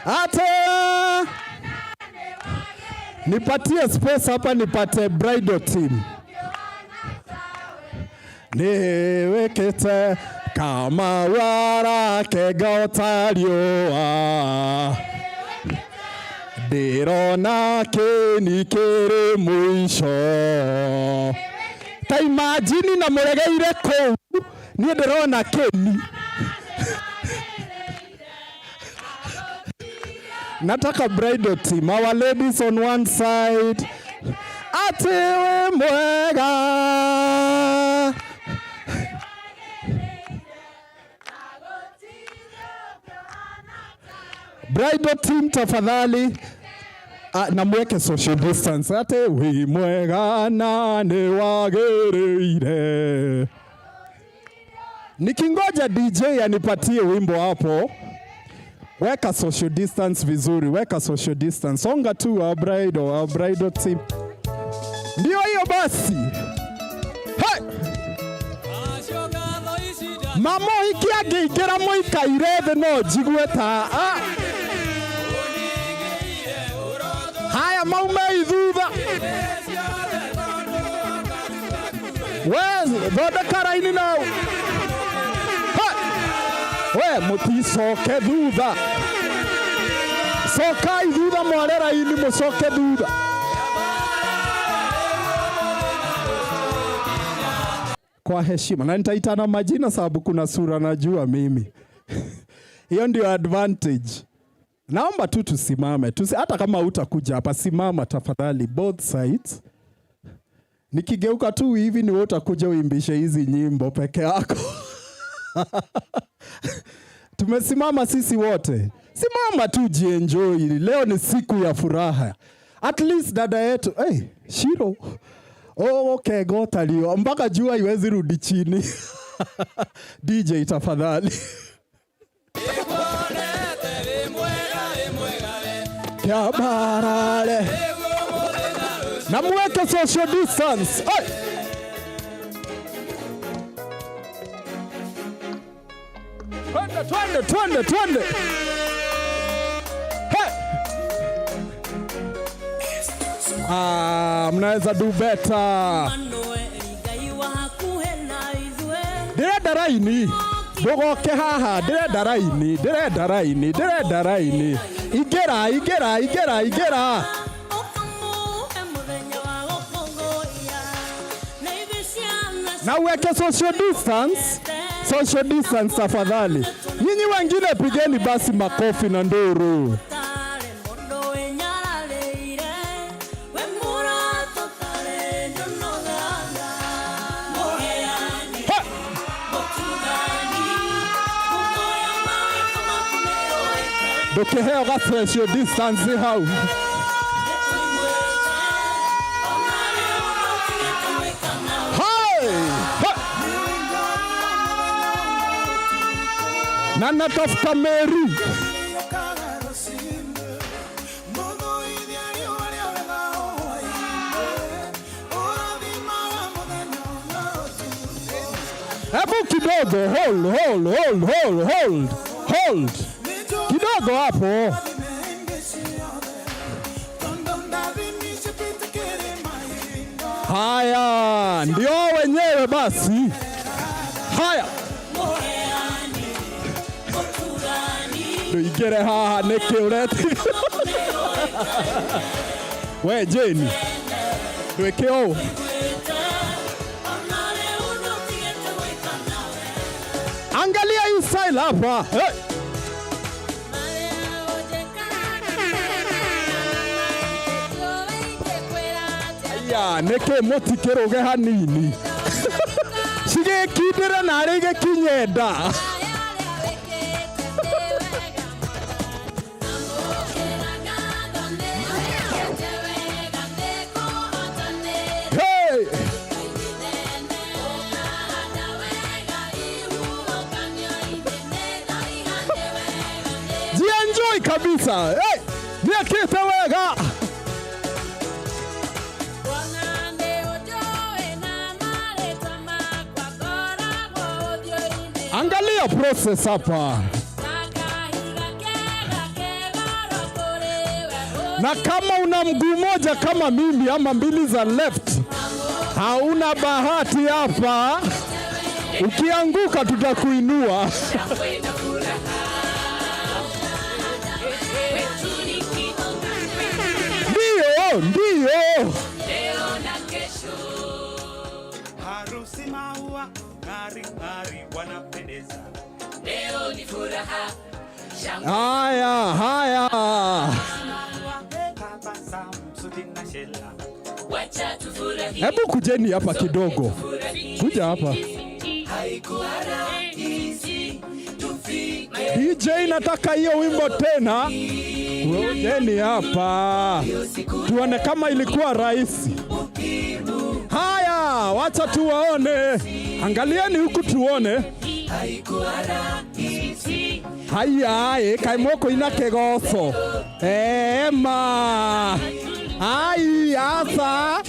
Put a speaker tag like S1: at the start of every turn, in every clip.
S1: Ate nipatie space hapa nipate bridal team. Niwekete kama wara kegotarioa Dirona keni kere mwisho. Ta imagine na muregeire kou ni dirona keni. Nataka bridal team, our ladies on one side. Ate mwega. Bridal team tafadhali. Na mweke social distance. Ate wi mwega na ne wagereire. Nikingoja DJ anipatie wimbo hapo. Weka social distance vizuri, weka social distance. Songa tu our bridal team. Ndio hiyo basi. Hey! Mamo ikiage igera moika irede no jigweta. Haya maume idhuda. Weds, voda karaini now. We mutisoke dhudha. Soka idhuda mwarera ini musoke dhudha. Kwa heshima. Na nitaitana majina sababu kuna sura najua mimi. Hiyo ndio advantage. Naomba tu tusimame. Hata kama utakuja hapa simama tafadhali both sides. Nikigeuka tu hivi ni wewe utakuja uimbishe hizi nyimbo peke yako. Tumesimama sisi wote. Simama tu jienjoy. Leo ni siku ya furaha. At least dada yetu, Shiro. Okay, gotalio. Mpaka jua iwezi rudi chini. DJ tafadhali. Kabarale. Na mweke social distance. Twende. Hey. Mnaweza do better. Direda raini. Bogoke haha. Direda raini. Igera. Na weke social distance tafadhali. Nyinyi wengine pigeni basi makofi na nduru. Dokeheo ga social distance how. Nana tafuta Mary. Hebu kidogo, hold. Kidogo hapo. Haya, ndio wenyewe basi. Haya. Igere haha neke ureti. We Jane. Weke o. Angalia hii style hapa. Hey. Aya, neke motikeroge hanini. Sige kidera narege kinyenda. Kabisa. Hey! Niakite wega. Angalia process hapa. Na kama una mguu moja kama mimi ama mbili za left, hauna bahati hapa. Ukianguka tutakuinua. Ndio.
S2: Harusi maua, ngari wanapendeza. Leo ni furaha.
S1: Haya. Hebu kujeni hapa kidogo. Kuja hapa. DJ nataka hiyo wimbo tena. Kujeni hapa. Tuone kama ilikuwa rahisi. Haya, wacha tuwaone. Angalieni huku tuone. Haya, kaimoko ina kegoso. Ema. Asa.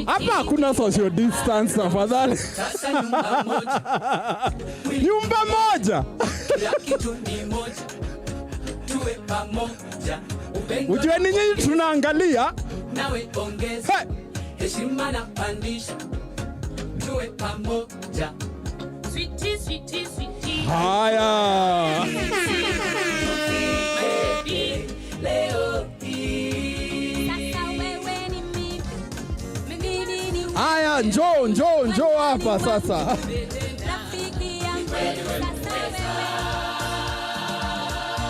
S1: Hapa kuna social distance afadhali. Nyumba moja. Ujue ni nyinyi tunaangalia.
S3: Nawe ongeza heshima na pandisha, tuwe pamoja. Sweetie.
S1: Haya. Haya, njoo hapa sasa.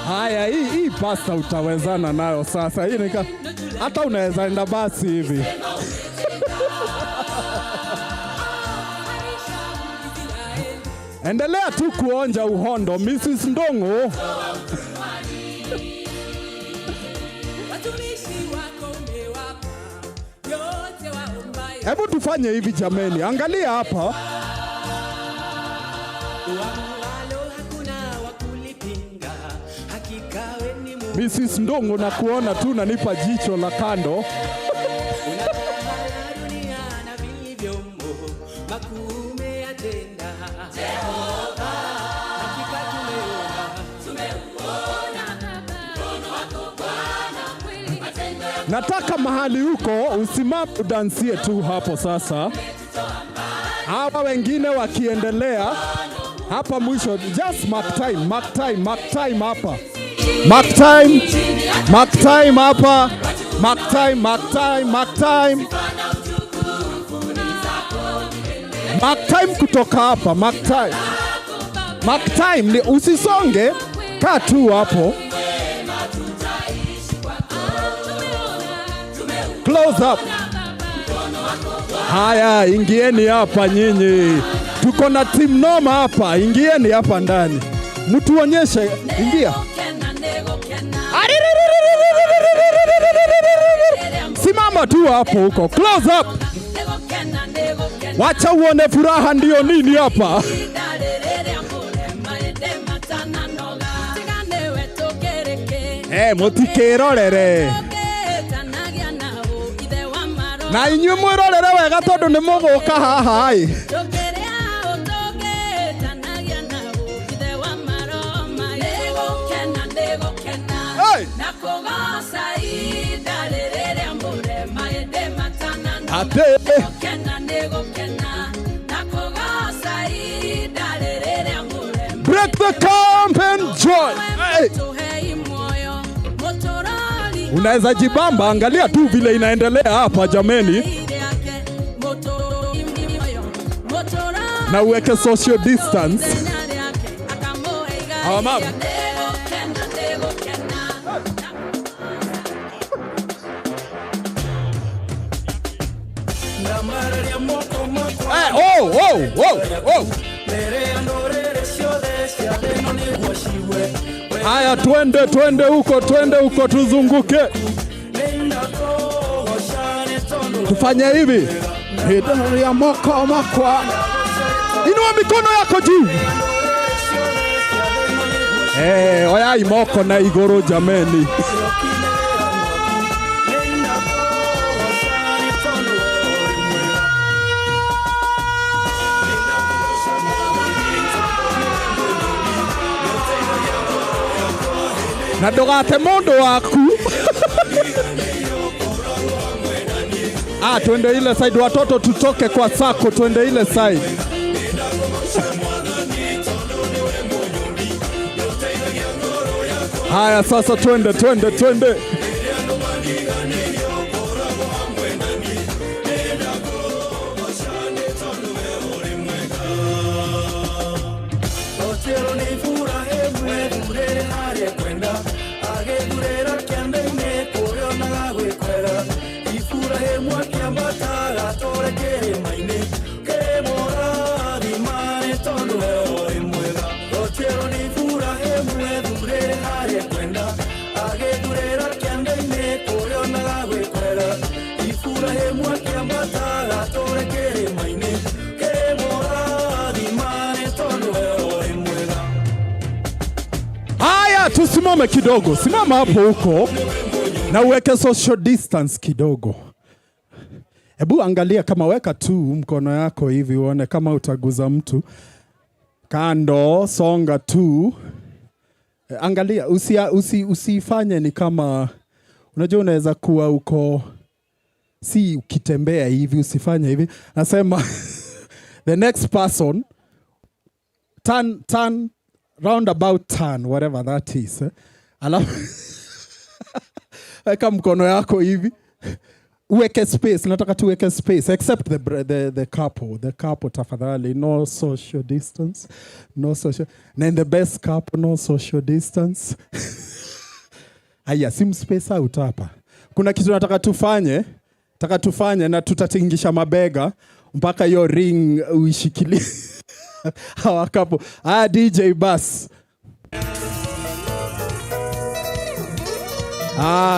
S1: Haya, hii pasta utawezana nayo sasa. Hii nika hata unaweza enda basi hivi. Endelea tu kuonja uhondo, Mrs. Ndongo. Hebu tufanye hivi jameni. Angalia hapa. Mrs. Ndongo na kuona tu nanipa jicho la kando. Nataka mahali huko usimame udansie tu hapo sasa. Hawa wengine wakiendelea hapa mwisho, just mark time hapa. Mark time hapa. Mark time kutoka hapa. Mark time, usisonge, kaa tu hapo. Close up. Haya, ingieni hapa nyinyi. Tuko na team noma hapa. Ingieni hapa ndani. Mtuonyeshe, ingia. Simama tu hapo huko. Close up. Wacha uone furaha ndio nini hapa. Mutikirorere. Na inyuĩ mwĩrorere wega tondũ nĩ mũgũka haha ĩ. Break the camp and joy. Unaweza jibamba, angalia tu vile inaendelea hapa jameni. Na uweke social distance. Hawa mama. Oh. Haya, twende huko tuzunguke. Tufanye hivi. Hidari ya moko makwa. Inua mikono yako juu. Oya imoko na igoro jameni. Na ndugate mundu waku. Twende ile side, watoto tutoke kwa sako, twende ile side. Haya sasa twende. Tusimame kidogo, simama hapo huko na uweke social distance kidogo. Hebu angalia, kama weka tu mkono yako hivi uone kama utaguza mtu. Kando, songa tu. Angalia, usifanye ni kama, unajua unaweza kuwa uko, si ukitembea hivi, usifanye hivi. Nasema the next person turn roundabout turn, whatever that is. Alafu weka mkono yako hivi, uweke space. Nataka tuweke space, except the couple tafadhali, no social distance, na in the best couple, no social distance. Haya, sim space out hapa. Kuna kitu nataka tufanye na tutatingisha mabega mpaka hiyo ring uishikilie. Hawa couple. DJ bus.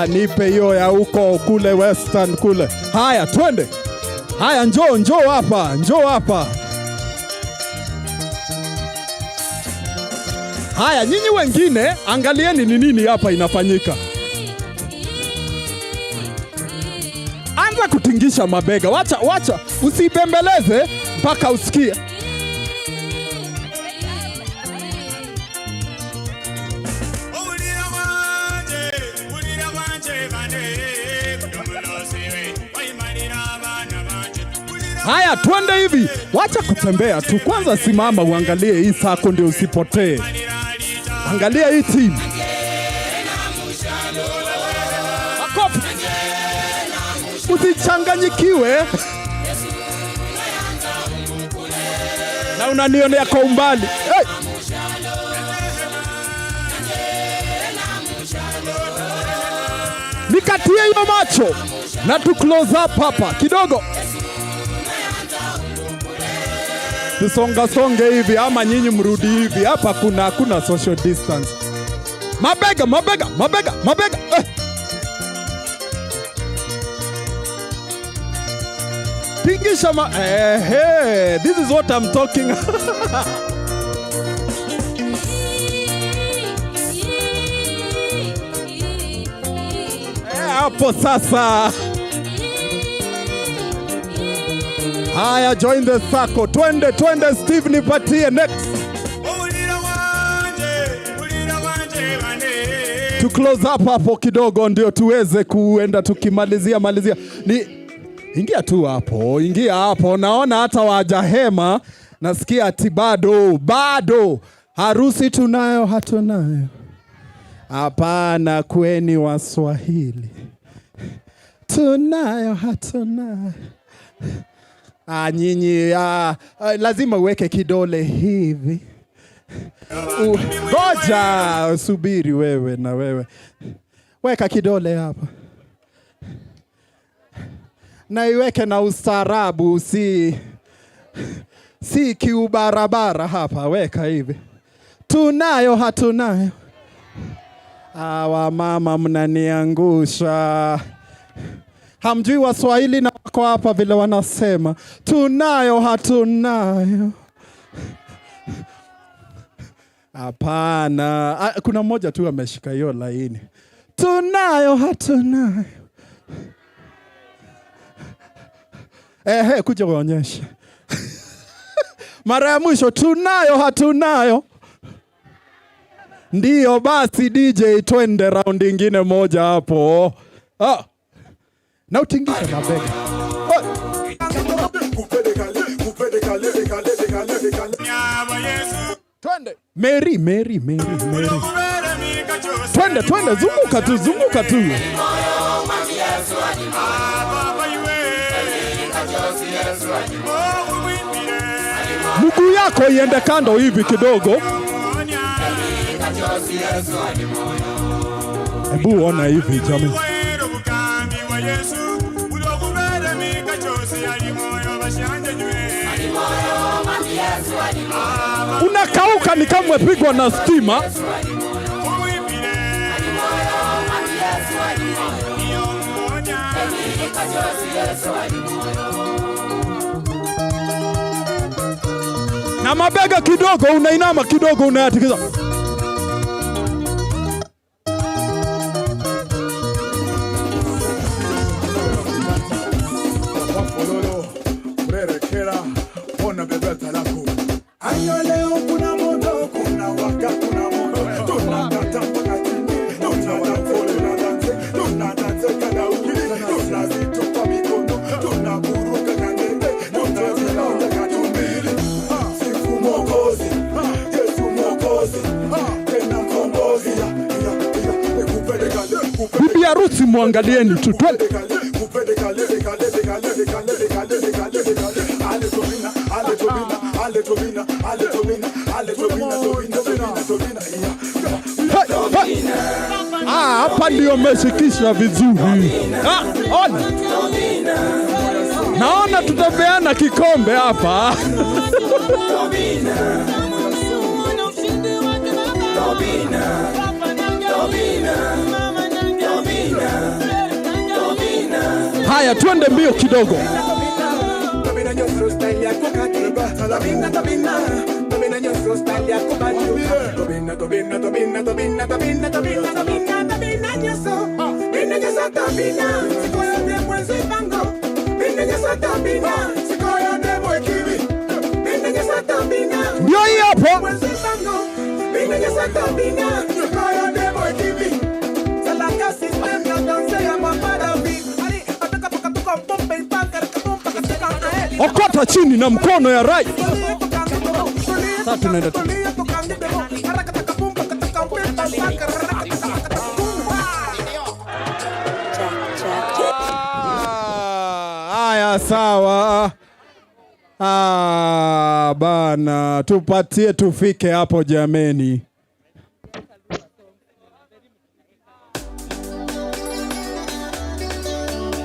S1: Nipe hiyo ya huko kule Western kule. Haya, twende. Haya, njoo hapa. Haya, nyinyi wengine angalieni ni nini hapa inafanyika. Anza kutingisha mabega. Wacha, usibembeleze mpaka usikie. Haya, twende hivi. Wacha kutembea tu. Kwanza simama uangalie hii sako ndio usipotee. Angalia hii team. Makofi. Usichanganyikiwe. Na unanionea kwa umbali. Hey! Nikatie hiyo macho. Na tu close up hapa kidogo. Tusonge hivi ama nyinyi mrudi hivi. Hapa kuna social distance. Mabega. Tingisha this is what I'm talking. Hapo sasa. Haya, join the circle. Twende Steve, nipatie next. To close up hapo kidogo ndio tuweze kuenda tukimalizia. Ingia tu hapo, Naona hata wajahema. Nasikia ati bado. Harusi tunayo hatunayo. Hapana, kweni Waswahili. Tunayo hatunayo. Nyinyi lazima uweke kidole hivi. Ngoja, subiri wewe na wewe. Weka kidole hapa. Na iweke na ustaarabu, si kiubarabara hapa, weka hivi. Tunayo hatunayo. Mama mnaniangusha. Hamjui Waswahili na wako hapa vile wanasema. Tunayo hatunayo. Hapana. Kuna mmoja tu ameshika hiyo laini. Tunayo hatunayo. Kuja uonyeshe. Mara ya mwisho, tunayo hatunayo. Ndio basi DJ, twende round ingine moja hapo. Na utingishe mabega. Twende. Mary. Twende, zunguka tu. Mguu yako iende kando hivi kidogo. Hebu ona hivi jamani. Unakauka ni kama umepigwa na stima. Na mabega kidogo, unainama kidogo, unayatikisa. Bibi harusi muangalieni tu. Hapa ndio meshikisha vizuri. Ona. Naona tutapeana kikombe hapa. Haya, twende mbio kidogo. Ndio hiyo hapo. Okota chini na mkono ya right. Sasa tunaenda tu. Haya sawa. Bana, tupatie tufike hapo jameni.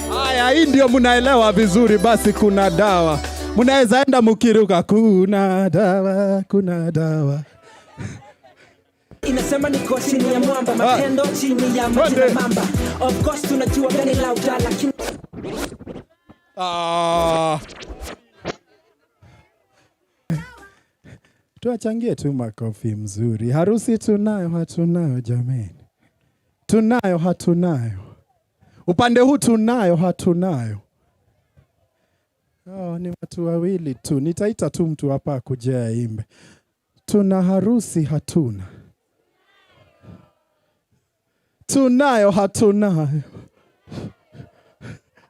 S1: Haya, hii ndio mnaelewa vizuri. Basi kuna dawa. Mnaweza enda mkiruka, kuna dawa.
S4: Inasema niko chini ya mwamba, matendo chini ya mamba. Of course tunajua gani lauda lakini
S1: tuachangie tu makofi mzuri. Harusi tunayo hatunayo jameni. Tunayo hatunayo. Upande huu tunayo hatunayo. Ni watu wawili tu. Nitaita tu mtu hapa kuja aimbe. Tuna harusi hatuna. Tunayo hatunayo.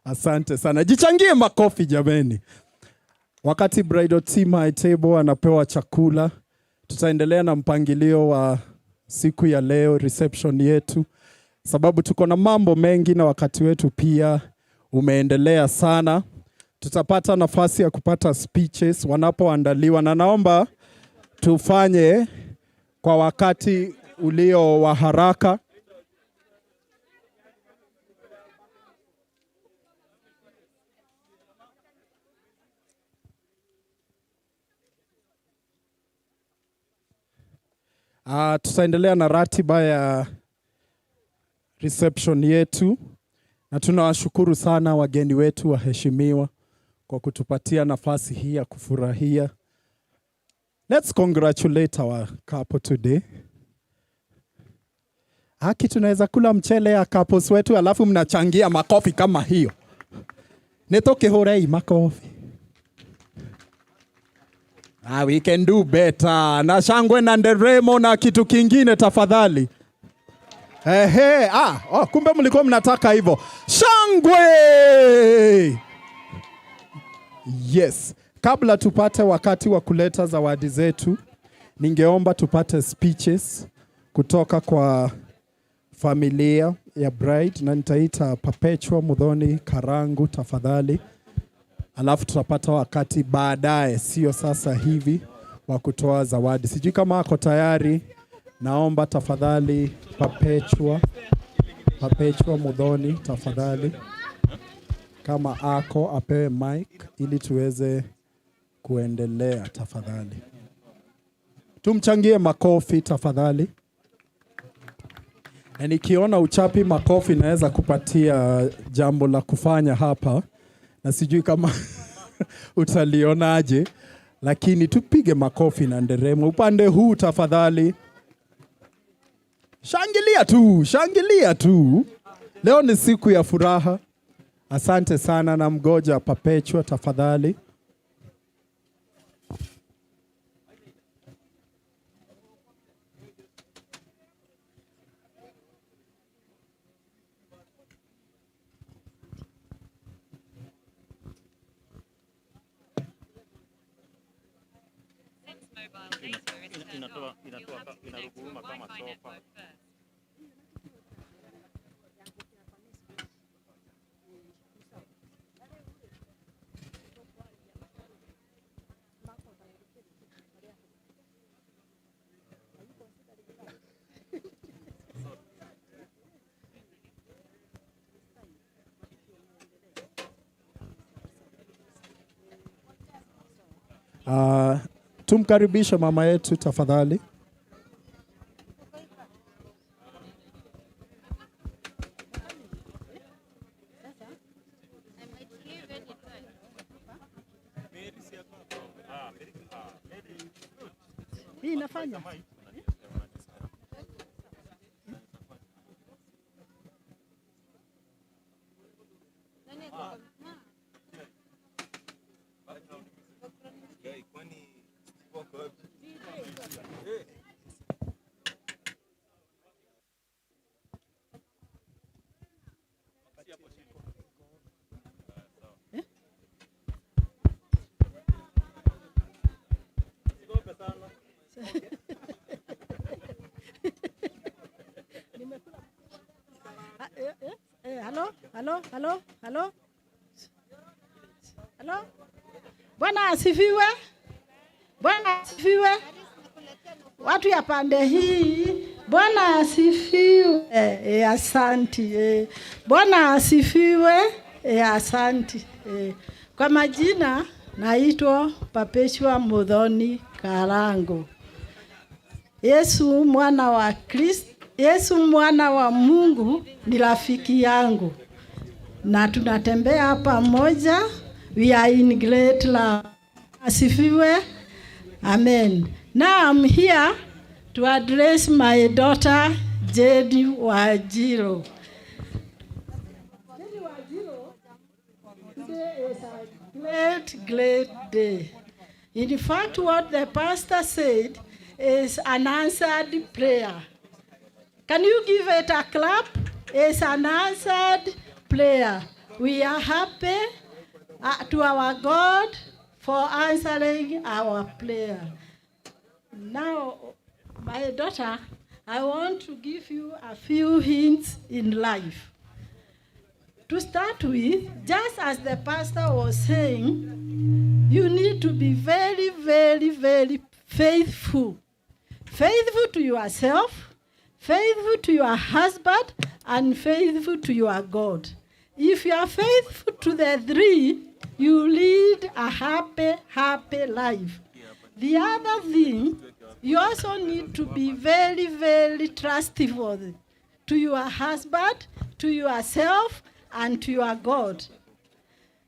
S1: Asante sana. Jichangie makofi jameni. Wakati bridal team high table anapewa chakula, tutaendelea na mpangilio wa siku ya leo, reception yetu. Sababu tuko na mambo mengi na wakati wetu pia umeendelea sana. Tutapata nafasi ya kupata speeches wanapoandaliwa, na naomba tufanye kwa wakati ulio wa haraka. Tutaendelea na ratiba ya reception yetu, na tunawashukuru sana wageni wetu waheshimiwa kwa kutupatia nafasi hii ya kufurahia. Let's congratulate our couple today. Haki tunaweza kula mchele ya couples wetu alafu mnachangia makofi kama hiyo. Netoke horei makofi. We can do better. Na shangwe na nderemo na kitu kingine tafadhali. Kumbe mlikuwa mnataka hivyo. Shangwe! Yes. Kabla tupate wakati wa kuleta zawadi zetu, ningeomba tupate speeches kutoka kwa familia ya bride, na nitaita Perpetua Muthoni Karangu tafadhali. Alafu tutapata wakati baadaye, sio sasa hivi, wa kutoa zawadi. Sijui kama ako tayari. Naomba tafadhali Perpetua Muthoni tafadhali, kama ako apewe mic ili tuweze kuendelea tafadhali. Tumchangie makofi tafadhali. Na nikiona uchapi makofi naweza kupatia jambo la kufanya hapa, na sijui kama utalionaje, lakini tupige makofi na nderemo upande huu tafadhali. Shangilia tu. Leo ni siku ya furaha. Asante sana, na mgoja Perpetua tafadhali.
S5: Inaruguma kama sofa.
S1: Tumkaribisha mama yetu tafadhali.
S6: Hii inafanya. Halo. Bwana asifiwe. Watu ya pande hii. Bwana asifiwe. Asanti. Bwana asifiwe. Asanti. Kwa majina naitwa Perpetua Muthoni Karangu. Yesu mwana wa Kristo, Yesu mwana wa Mungu ni rafiki yangu. Na tunatembea pamoja. We are in great love. Asifiwe. Amen. Now I'm here to address my daughter Jedi Wajiro. Jedi Wajiro, today is a great day. In fact, what the pastor said is an answered prayer. Can you give it a clap? It's an answered prayer. We are happy to our God for answering our prayer. Now, my daughter, I want to give you a few hints in life. To start with, just as the pastor was saying, you need to be very, very, very faithful. Faithful to yourself, faithful to your husband, and faithful to your God. If you are faithful to the three, you lead a happy life. The other thing, you also need to be very, very trustworthy to your husband, to yourself, and to your God.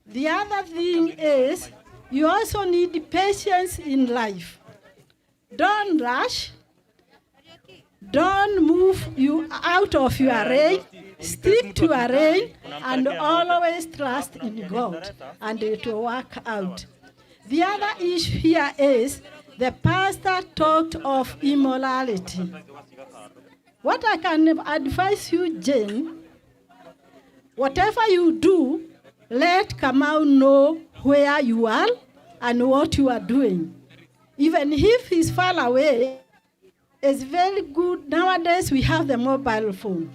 S6: The other thing is, you also need patience in life. Don't rush. Don't move you out of your reign. Stick to your reign and always trust in God, and it will work out. The other issue here is the pastor talked of immorality. What I can advise you, Jane, whatever you do, let Kamau know where you are and what you are doing. Even if he's far away, it's very good. Nowadays, we have the mobile phone.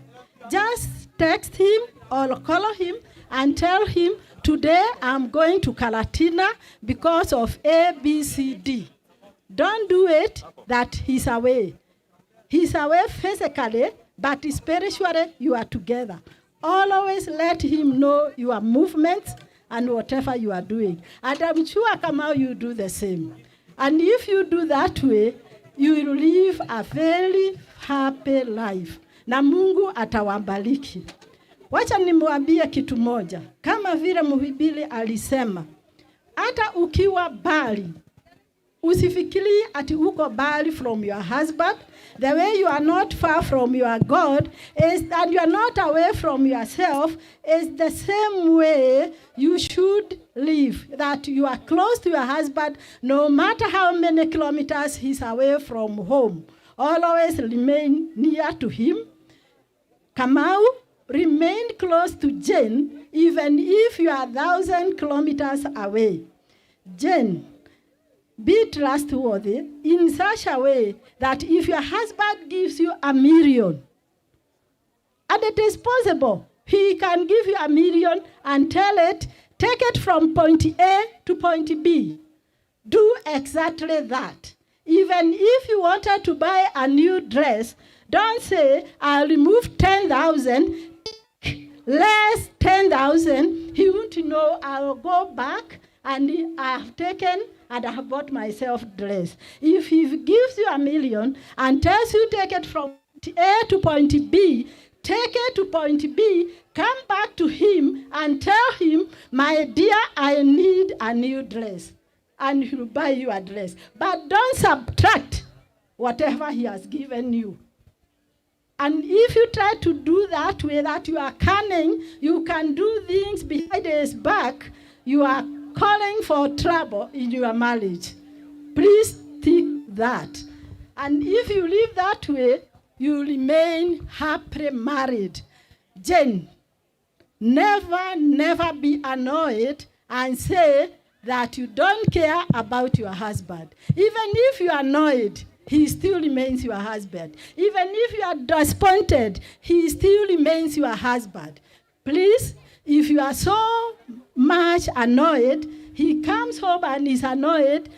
S6: Just text him or call him and tell him, today I'm going to Calatina because of A, B, C, D. Don't do it that he's away. He's away physically, but spiritually you are together. Always let him know your movements and whatever you are doing. And I'm sure, Kamau, you do the same. And if you do that way, you will live a very happy life. Na Mungu atawabariki. Wacha nimwambie kitu moja. Kama vile mhubiri alisema, hata ukiwa bali, usifikiri ati uko bali from your husband. The way you are not far from your God is that you are not away from yourself is the same way you should live. That you are close to your husband no matter how many kilometers he's away from home. Always remain near to him. Kamau, remain close to Jane even if you are 1,000 kilometers away. Jane, be trustworthy in such a way that if your husband gives you $1 million, and it is possible, he can give you $1 million and tell it, take it from point A to point B. Do exactly that. Even if you wanted to buy a new dress, don't say, I'll remove 10,000, less 10,000. He won't know. I'll go back and I have taken and I have bought myself dress. If he gives you $1 million and tells you take it from A to point B, take it to point B, come back to him and tell him, my dear, I need a new dress. And he'll buy you a dress. But don't subtract whatever he has given you. And if you try to do that way, that you are cunning, you can do things behind his back, you are calling for trouble in your marriage. Please think that. And if you live that way, you remain happily married. Jane, never be annoyed and say that you don't care about your husband. Even if you are annoyed, he still remains your husband. Even if you are disappointed, he still remains your husband. Please, if you are so much annoyed, he comes home and is annoyed,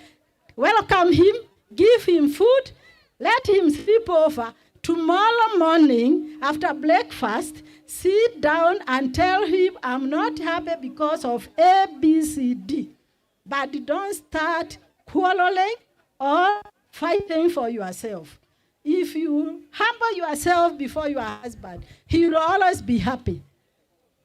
S6: welcome him, give him food, let him sleep over. Tomorrow morning, after breakfast, sit down and tell him, I'm not happy because of A, B, C, D. But don't start quarreling or fighting for yourself. If you humble yourself before your husband, he will always be happy.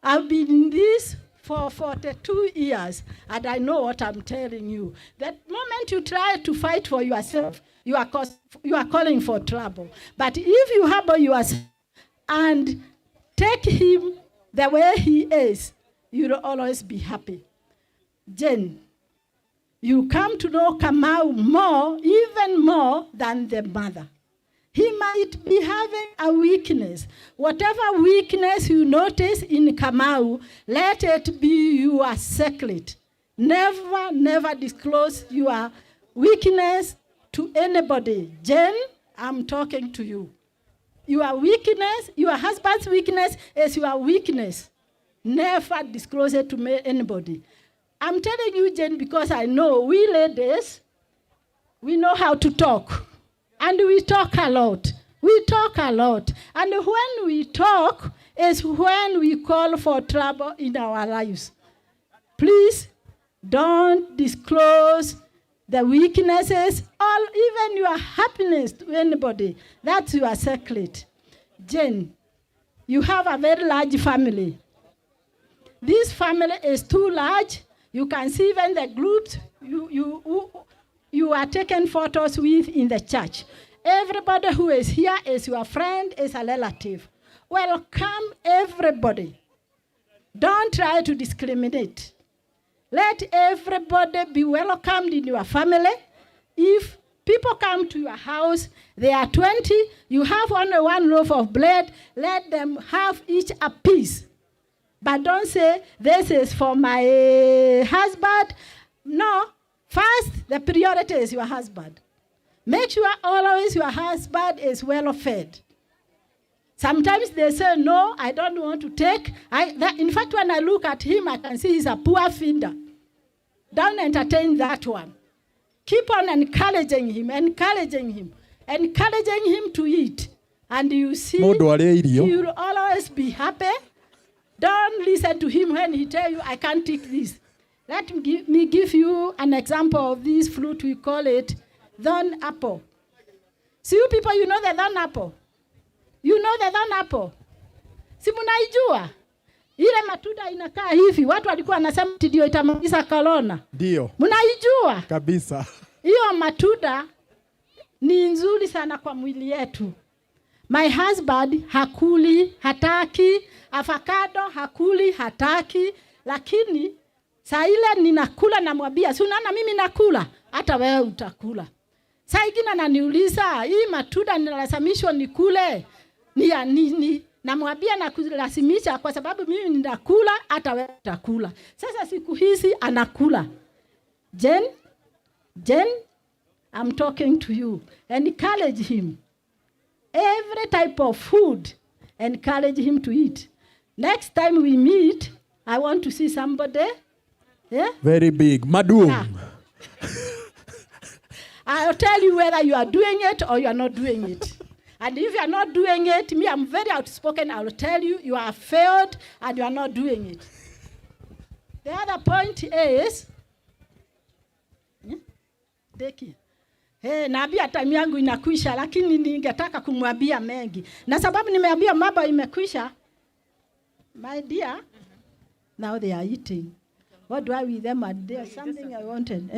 S6: I've been in this for 42 years, and I know what I'm telling you. The moment you try to fight for yourself, you are calling for trouble. But if you humble yourself and take him the way he is, you'll always be happy. Jane, you come to know Kamau more, even more than the mother. He might be having a weakness. Whatever weakness you notice in Kamau, let it be your secret. Never disclose your weakness to anybody. Jane, I'm talking to you. Your weakness, your husband's weakness is your weakness. Never disclose it to anybody. I'm telling you, Jane, because I know we ladies, we know how to talk. And we talk a lot. We talk a lot. And when we talk is when we call for trouble in our lives. Please don't disclose the weaknesses or even your happiness to anybody. That's your secret. Jane, you have a very large family. This family is too large. You can see even the groups you are taking photos with in the church. Everybody who is here is your friend, is a relative. Welcome everybody. Don't try to discriminate. Let everybody be welcomed in your family. If people come to your house, they are 20, you have only one loaf of bread, let them have each a piece. But don't say, this is for my husband. No, first, the priority is your husband. Make sure always your husband is well fed. Sometimes they say, no, I don't want to take. In fact, when I look at him, I can see he's a poor feeder. Don't entertain that one. Keep on encouraging him to eat. And you see, he will always be happy. Don't listen to him when he tells you, I can't take this. Let me give you an example of this fruit. We call it thorn apple. See, you people, you know the thorn apple? You know the thorn apple? Si munaijua? Ile matunda inakaa hivi. Watu walikuwa wanasema ndio itamaliza corona.
S1: Ndio.
S6: Munaijua?
S1: Kabisa.
S6: Hiyo matunda ni nzuri sana kwa mwili yetu. My husband hakuli, hataki, avocado hakuli, hataki, lakini saa ile ninakula namwambia, si unaona mimi nakula, hata wewe utakula. Saa ingine ananiuliza, hii matunda ninalazimishwa nikule ni ya nini? Namwambia nakulazimisha kwa sababu mimi ninakula, hata wewe utakula. Sasa siku hizi anakula. Jen, I'm talking to you. Encourage him. Every type of food, encourage him to eat. Next time we meet, I want to see somebody. Yeah?
S1: Very big. Madung.
S6: Yeah. I'll tell you whether you are doing it or you are not doing it. And if you are not doing it, me, I'm very outspoken. I will tell you, you are failed and you are not doing it. The other point is, Deki. Naambia time yangu inakwisha, lakini ningetaka kumwambia mengi. Na sababu nimeambia mambo imekwisha, my dear, now they are eating. What do I with them? There's something I wanted.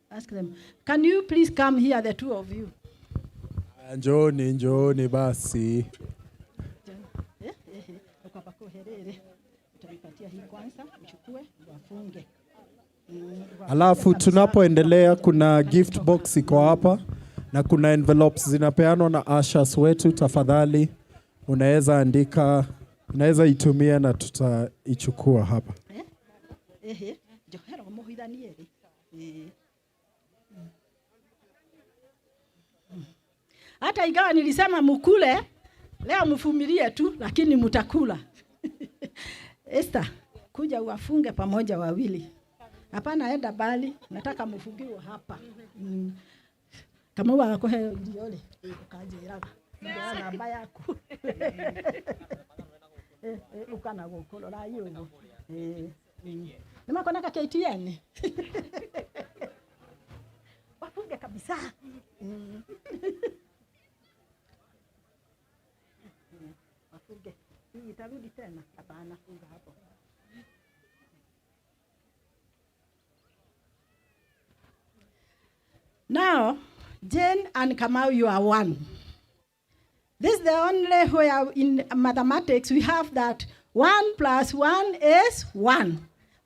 S6: Ask them. Can you please come here, the two of you?
S1: Njoni basi. Alafu tunapoendelea kuna gift box iko hapa na kuna envelopes zinapeanwa na ushers wetu. Tafadhali unaweza andika, unaweza itumia na tutaichukua hapa.
S6: Hata ingawa nilisema mukule, leo mfumilie tu, lakini mutakula. Esther, kuja uwafunge pamoja wawili. Hapana enda bali, nataka mfungiwe hapa. Kama wako hiyo ndiole, ukaje iraga. Ndio namba yako. Ukana gukolo la hiyo. Nima kona ka KTN. Wafunge kabisa. Wafunge. Hii itarudi tena. Hapana, funga hapo. Now, Jane and Kamau, you are one. This is the only where in mathematics we have that 1 + 1 is 1.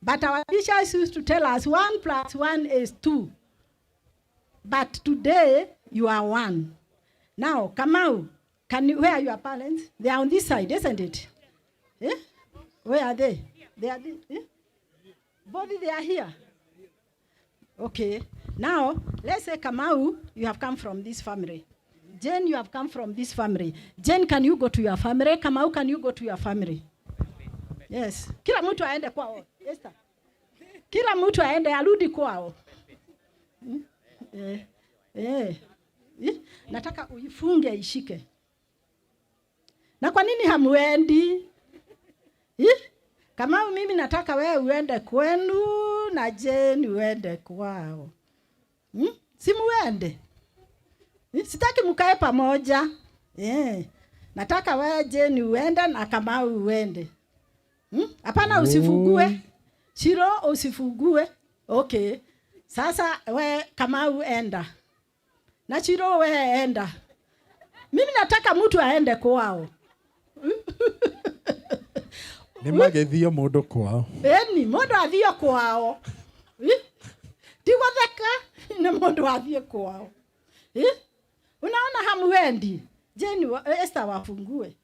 S6: But our teachers used to tell us 1 + 1 is 2. But today, you are one. Now, Kamau, where are your parents? They are on this side, isn't it? Yeah? Where are they? They are both they are here. Okay. Now, let's say Kamau, you have come from this family. Jane, you have come from this family. Jane, can you go to your family? Kamau, can you go to your family? Yes. Kila mtu aende kwao. Esther. Kila mtu aende arudi kwao. Nataka uifunge ishike. Na kwa nini hamuendi? Kamau, mimi nataka wewe uende kwenu na Jane uende kwao. Si muende. Sitaki mkae pamoja. Nataka wewe Jane uende na Kamau uende. Hapana usifugue. Shiro usifugue. Okay. Sasa wewe Kamau enda. Na Shiro wewe enda. Mimi nataka mtu aende kwao.
S1: Nimagethio mundu kwao.
S6: Eni mundu athie kwao. Tigotheka ni mundu athie kwao. Unaona hamwendi. Jane Esther wafungue.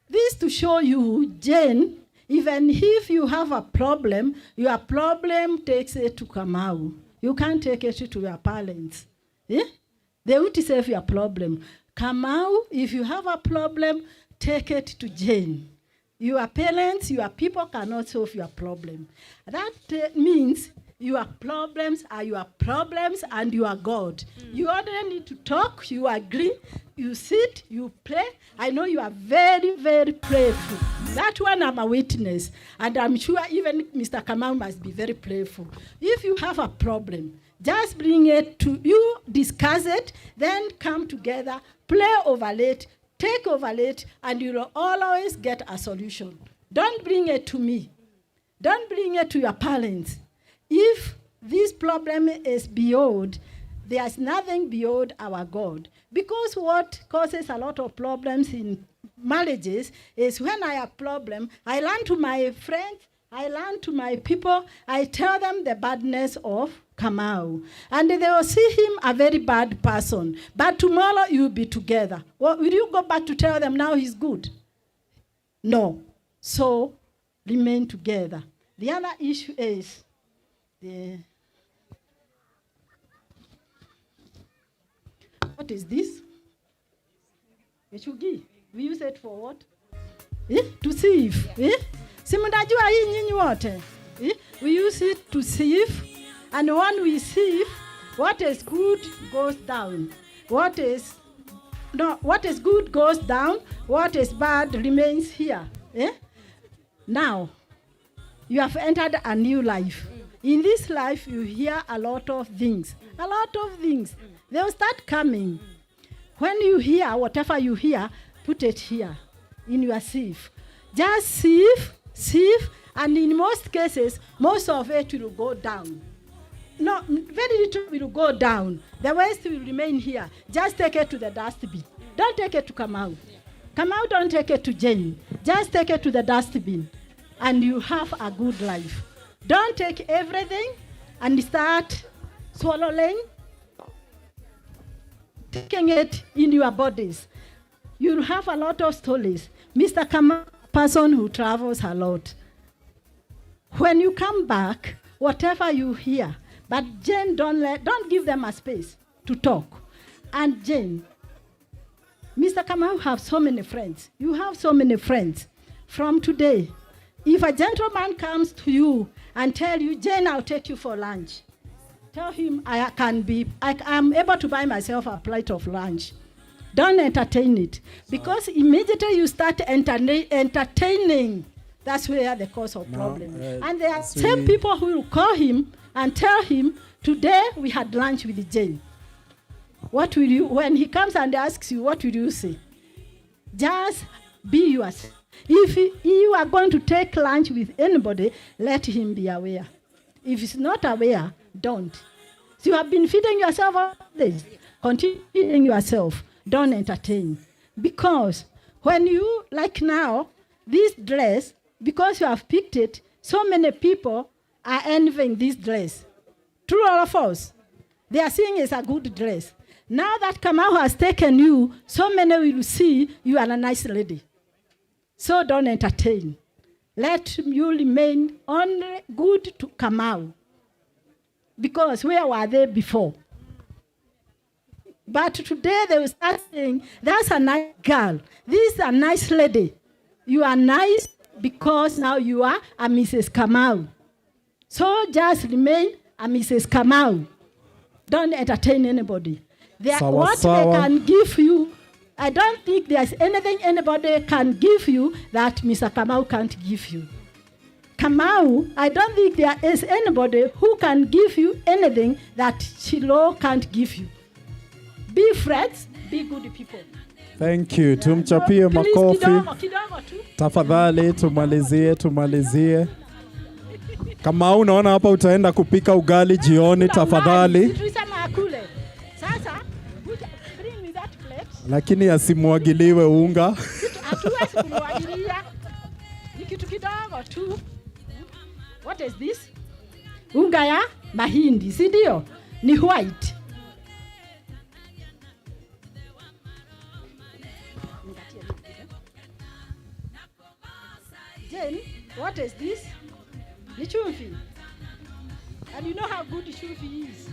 S6: This to show you, Jane, even if you have a problem, your problem takes it to Kamau. You can't take it to your parents. They won't solve your problem. Kamau, if you have a problem, take it to Jane. Your parents, your people cannot solve your problem. That means your problems are your problems and you are God. You only need to talk, you agree, you sit, you pray. I know you are very, very prayerful. That one I'm a witness. And I'm sure even Mr. Kamau must be very prayerful. If you have a problem, just bring it to you, discuss it, then come together, play over it, take over it, and you will always get a solution. Don't bring it to me. Don't bring it to your parents. If this problem is beyond, there's nothing beyond our God. Because what causes a lot of problems in marriages is when I have problem, I learn to my friends, I learn to my people, I tell them the badness of Kamau. And they will see him a very bad person. But tomorrow you'll be together. Well, will you go back to tell them now he's good? No. So remain together. The other issue is what is this? We use it for what? To sieve. Simundajua hii nyinyi wote. We use it to sieve, and when we sieve, what is good goes down. What is good goes down. What is bad remains here. Now, you have entered a new life. In this life, you hear a lot of things. A lot of things. They will start coming. When you hear, whatever you hear, put it here in your sieve. Just sieve, and in most cases, most of it will go down. No, very little will go down. The rest will remain here. Just take it to the dustbin. Don't take it to Kamau. Kamau, don't take it to Jane. Just take it to the dustbin, and you have a good life. Don't take everything and start swallowing, taking it in your bodies. You'll have a lot of stories. Mr. Kamau, person who travels a lot. When you come back, whatever you hear, but Jane, don't give them a space to talk. And Jane, Mr. Kamau have so many friends. You have so many friends. From today, if a gentleman comes to you and tell you, Jane, I'll take you for lunch, tell him I'm able to buy myself a plate of lunch. Don't entertain it. Because immediately you start entertaining, that's where the cause of problem. And there are same people who will call him and tell him, today we had lunch with Jane. What will you, when he comes and asks you, what will you say? Just be yours. If you are going to take lunch with anybody, let him be aware. If he's not aware, don't. So you have been feeding yourself all this. Continue feeding yourself. Don't entertain. Because when you, like now, this dress, because you have picked it, so many people are envying this dress. True or false? They are seeing it's a good dress. Now that Kamau has taken you, so many will see you are a nice lady. So don't entertain. Let you remain only good to Kamau. Because where were they before? But today they will start saying, that's a nice girl. This is a nice lady. You are nice because now you are a Mrs. Kamau. So just remain a Mrs. Kamau. Don't entertain anybody. What they can give you, I don't think there's anything anybody can give you that Mr. Kamau can't give you. Kamau, I don't think there is anybody who can give you anything that Shiloh can't give you. Be friends, be good people.
S1: Thank you. Tumchapie makofi. Tafadhali tumalizie. Kama unaona hapa utaenda kupika ugali jioni, tafadhali. Lakini asimwagiliwe unga.
S6: kitu kidogo tu. What is this? Unga ya mahindi, si ndio? Ni white. Then, what is this? Ni chumvi. And you know how good chumvi is.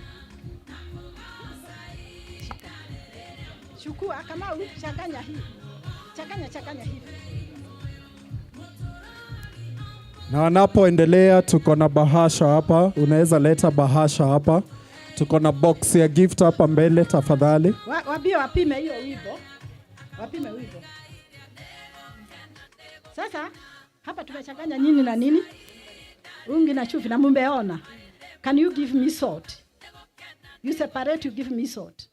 S6: Chukua kama changanya hii. Changanya hivi.
S1: Na wanapoendelea tuko na bahasha hapa. Unaweza leta bahasha hapa. Tuko na box ya gift hapa mbele tafadhali.
S6: Wabio wapime hiyo wibo. Wapime wibo. Sasa hapa tumechanganya nini na nini? Ungi na chumvi na mumbeona. Can you give me salt? You separate, you give me salt.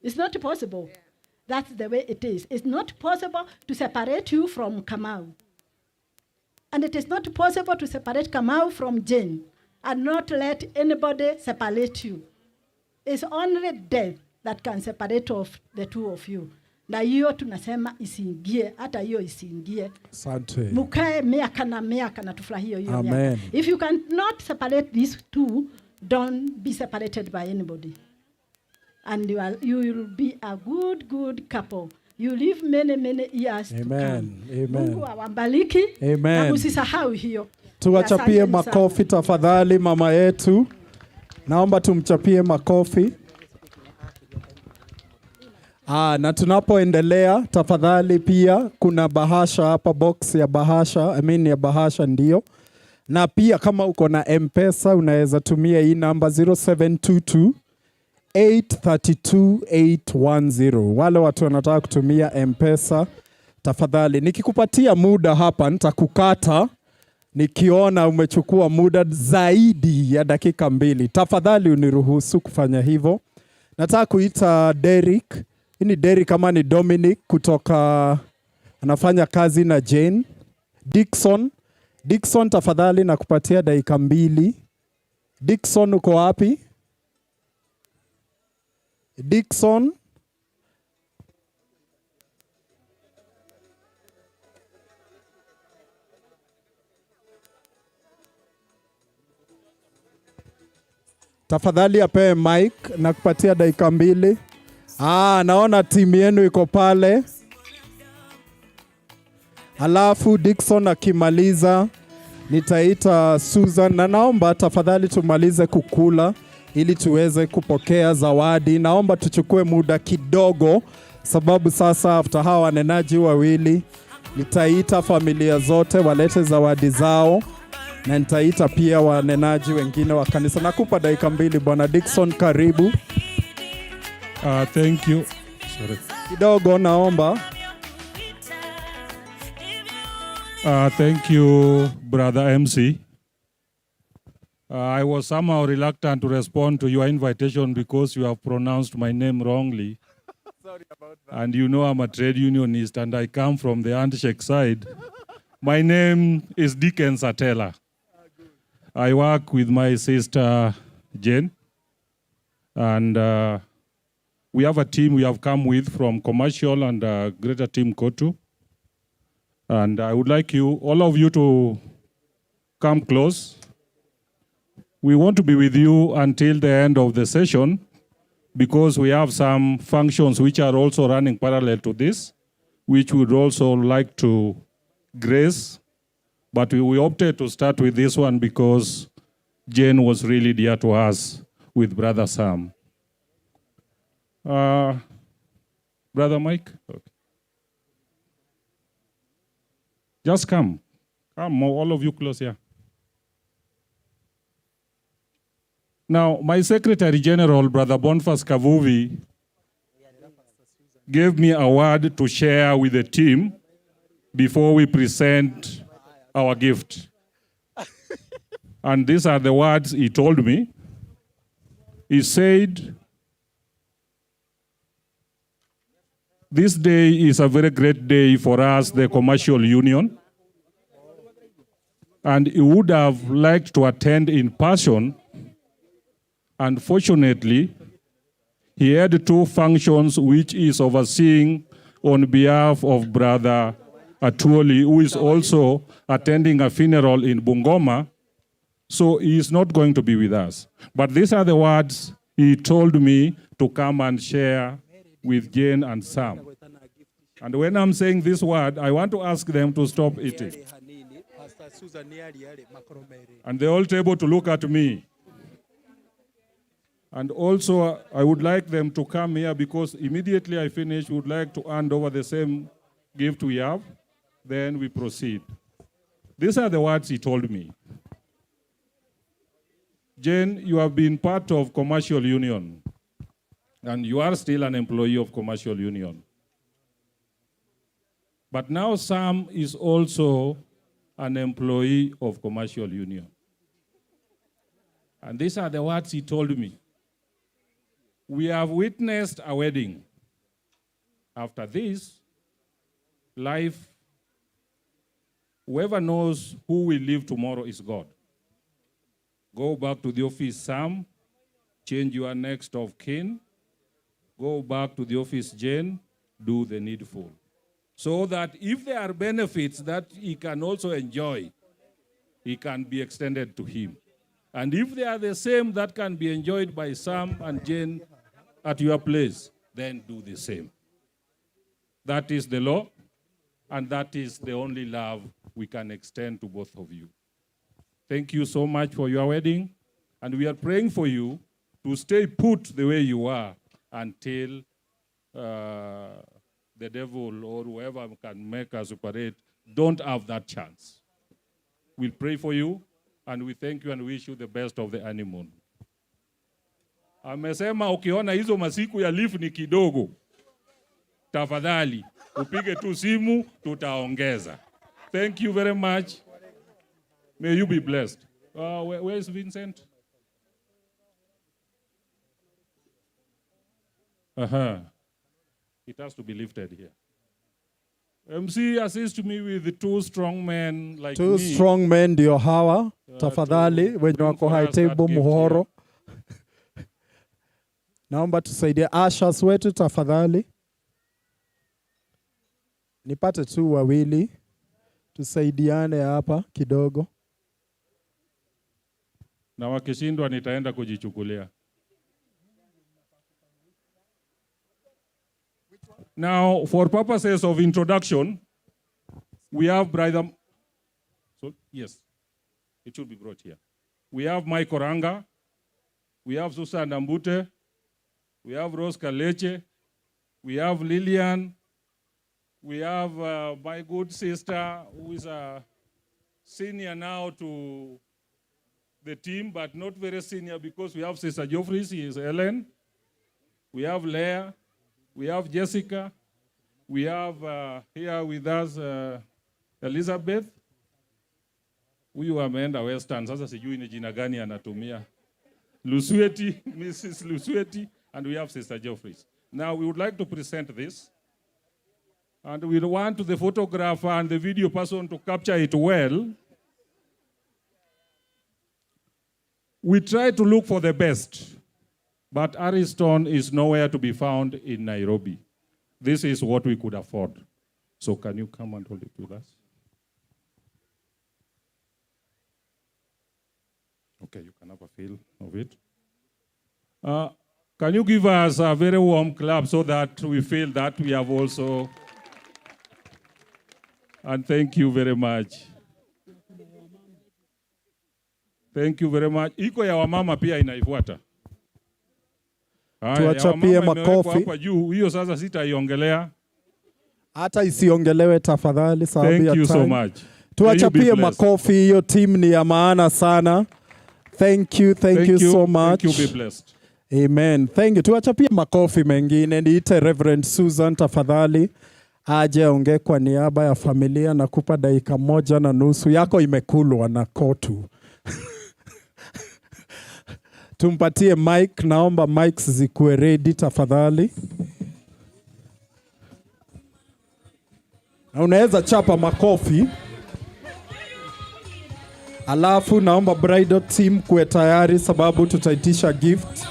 S6: It's not possible. That's the way it is. It's not possible to separate you from Kamau. And it is not possible to separate Kamau from Jane and not let anybody separate you. It's only death that can separate of the two of you. Na hiyo tunasema isiingie, hata hiyo isiingie.
S1: Asante.
S6: Mukae miaka na tufurahie hiyo.
S1: Amen.
S6: If you cannot separate these two, don't be separated by anybody. And you will be a good couple. You live many years to come.
S1: Amen.
S6: Mungu awabariki.
S1: Amen.
S6: Na usisahau hiyo.
S1: Tuwachapie makofi tafadhali mama yetu. Naomba tumchapie makofi. Na tunapoendelea tafadhali pia kuna bahasha hapa, box ya bahasha, ya bahasha ndio. Na pia kama uko na M-Pesa unaweza tumia hii namba 0722 832 Wale watu wanataka kutumia M-Pesa tafadhali. Nikikupatia muda hapa nitakukata nikiona umechukua muda zaidi ya dakika 2. Tafadhali uniruhusu kufanya hivyo. Nataka kuita Derek. Hii ni Derek kama ni Dominic kutoka anafanya kazi na Jane. Dickson tafadhali nakupatia dakika 2. Dickson uko wapi? Dickson. Tafadhali apewe mic na kupatia dakika 2. Naona timu yenu iko pale. Alafu Dickson akimaliza nitaita Susan, na naomba tafadhali tumalize kukula ili tuweze kupokea zawadi. Naomba tuchukue muda kidogo sababu sasa after hawa wanenaji wawili nitaita familia zote walete zawadi zao, na nitaita pia wanenaji wengine wa kanisa. Nakupa dakika 2 bwana Dickson, karibu.
S7: Thank you. Sorry.
S1: Kidogo naomba.
S7: Thank you, Brother MC. I was somehow reluctant to respond to your invitation because you have pronounced my name wrongly.
S1: Sorry about that.
S7: And you know I'm a trade unionist and I come from the handshake side. My name is Deacon Satella. I work with my sister Jane. And we have a team we have come with from commercial and greater team Kotu. And I would like you, all of you, to come close. We want to be with you until the end of the session because we have some functions which are also running parallel to this, which we would also like to grace. But we opted to start with this one because Jane was really dear to us with Brother Sam. Brother Mike? Okay. Just come. Come, all of you close here. Now, my Secretary General, Brother Boniface Kavuvi, gave me a word to share with the team before we present our gift. And these are the words he told me. He said, this day is a very great day for us, the commercial union. And he would have liked to attend in person. Unfortunately, he had 2 functions which he is overseeing on behalf of Brother Atuoli, who is also attending a funeral in Bungoma. So he is not going to be with us. But these are the words he told me to come and share with Jane and Sam. And when I'm saying this word, I want to ask them to stop eating. And the whole table to look at me. And also, I would like them to come here because immediately I finish, we would like to hand over the same gift we have. Then we proceed. These are the words he told me. Jane, you have been part of Commercial Union, and you are still an employee of Commercial Union. But now Sam is also an employee of Commercial Union. And these are the words he told me. We have witnessed a wedding. After this, life, whoever knows who will live tomorrow is God. Go back to the office, Sam. Change your next of kin. Go back to the office, Jane. Do the needful. So that if there are benefits that he can also enjoy, he can be extended to him. And if they are the same that can be enjoyed by Sam and Jane at your place, then do the same. That is the law, and that is the only love we can extend to both of you. Thank you so much for your wedding, and we are praying for you to stay put the way you are until the devil or whoever can make us separate don't have that chance. We'll pray for you, and we thank you and wish you the best of the honeymoon. Amesema ukiona hizo masiku ya leave ni kidogo, tafadhali upige tu simu, tutaongeza. Thank you very much. May you be blessed. Where is Vincent? It has to be lifted here. MC, assist me with the two strong men like
S1: Two
S7: me.
S1: strong men ndio hawa. Tafadhali wenye wako high table muhoro. Naomba tusaidie ashas wetu tafadhali. Nipate tu wawili. Tusaidiane hapa kidogo.
S7: Na wakishindwa nitaenda kujichukulia. Now, for purposes of introduction, we have brother. So, yes, it should be brought here. We have Mike Oranga. We have Susan Ambute. We have Rose Kaleche. We have Lillian. We have my good sister, who is a senior now to the team, but not very senior because we have Sister Geoffrey, she is Ellen. We have Leah. We have Jessica. We have here with us Elizabeth. Huyu ameenda Western, sasa sijui ni jina gani anatumia. Lusueti, Mrs. Lusueti, and we have Sister Geoffrey. Now we would like to present this. And we want the photographer and the video person to capture it well. We try to look for the best, but Ariston is nowhere to be found in Nairobi. This is what we could afford. So can you come and hold it with us? Okay, you can have a feel of it. Can you give us a very warm clap so that we feel that we have also... And thank you very much. Thank you very much. Iko ya wamama pia inaifuata.
S1: Tuwachapie makofi.
S7: Hapa juu, hiyo sasa sitaiongelea.
S1: Hata isiongelewe tafadhali sababu ya time.
S7: Thank you so much.
S1: Tuwachapie makofi, hiyo team ni ya maana sana. Thank you so much.
S7: Thank you, be blessed.
S1: Amen. Thank you. Tuwachapie makofi mengine. Niite Reverend Susan tafadhali. Aje onge kwa niaba ya familia na kupa dakika 1.5 yako imekulwa na kotu. Tumpatie mic, naomba mics zikuwe ready tafadhali. Na unaweza chapa makofi. Alafu naomba bridal team kuwe tayari sababu tutaitisha gift.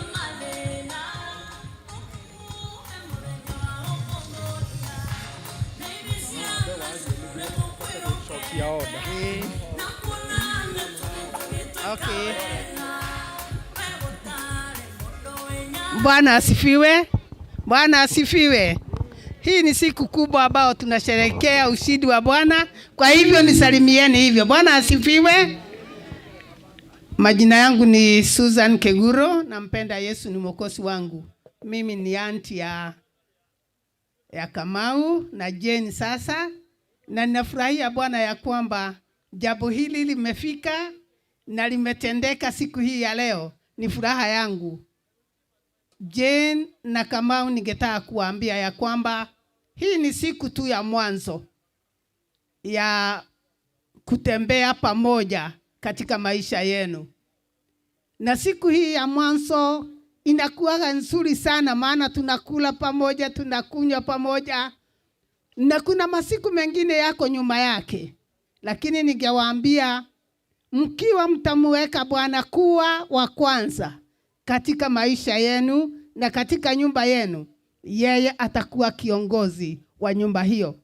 S1: order.
S8: Okay. Bwana asifiwe. Bwana asifiwe. Hii ni siku kubwa ambao tunasherehekea ushindi wa Bwana. Kwa hivyo nisalimieni hivyo. Bwana asifiwe. Majina yangu ni Susan Keguro, nampenda Yesu ni mwokozi wangu. Mimi ni aunti ya Kamau na Jane sasa, na ninafurahia Bwana ya kwamba jambo hili limefika na limetendeka siku hii ya leo. Ni furaha yangu. Jane na Kamau, ningetaka kuambia ya kwamba hii ni siku tu ya mwanzo ya kutembea pamoja katika maisha yenu. Na siku hii ya mwanzo inakuwa nzuri sana, maana tunakula pamoja, tunakunywa pamoja, na kuna masiku mengine yako nyuma yake. Lakini ningewaambia, mkiwa mtamuweka Bwana kuwa wa kwanza katika maisha yenu na katika nyumba yenu, yeye atakuwa kiongozi wa nyumba hiyo.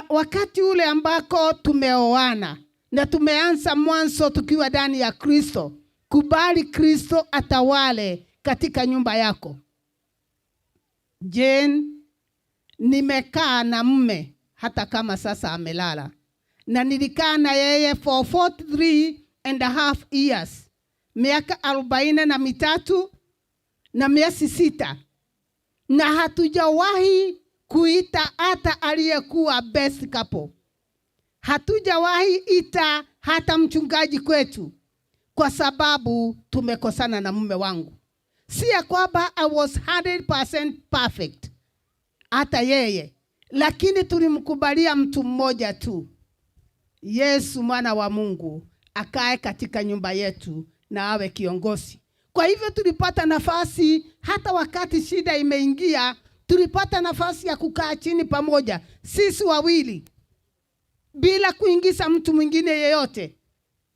S8: Wakati ule ambako tumeoana na tumeanza mwanzo tukiwa ndani ya Kristo, kubali Kristo atawale katika nyumba yako. Jane, nimekaa na mume hata kama sasa amelala, na nilikaa na yeye for 43.5 years, miaka 43 na miezi 6, na hatujawahi kuita hata aliyekuwa best couple. Hatujawahi ita hata mchungaji kwetu, kwa sababu tumekosana na mume wangu. Si ya kwamba I was 100% perfect, hata yeye, lakini tulimkubalia mtu mmoja tu, Yesu mwana wa Mungu, akae katika nyumba yetu na awe kiongozi. Kwa hivyo tulipata nafasi, hata wakati shida imeingia, tulipata nafasi ya kukaa chini pamoja, sisi wawili, bila kuingiza mtu mwingine yeyote.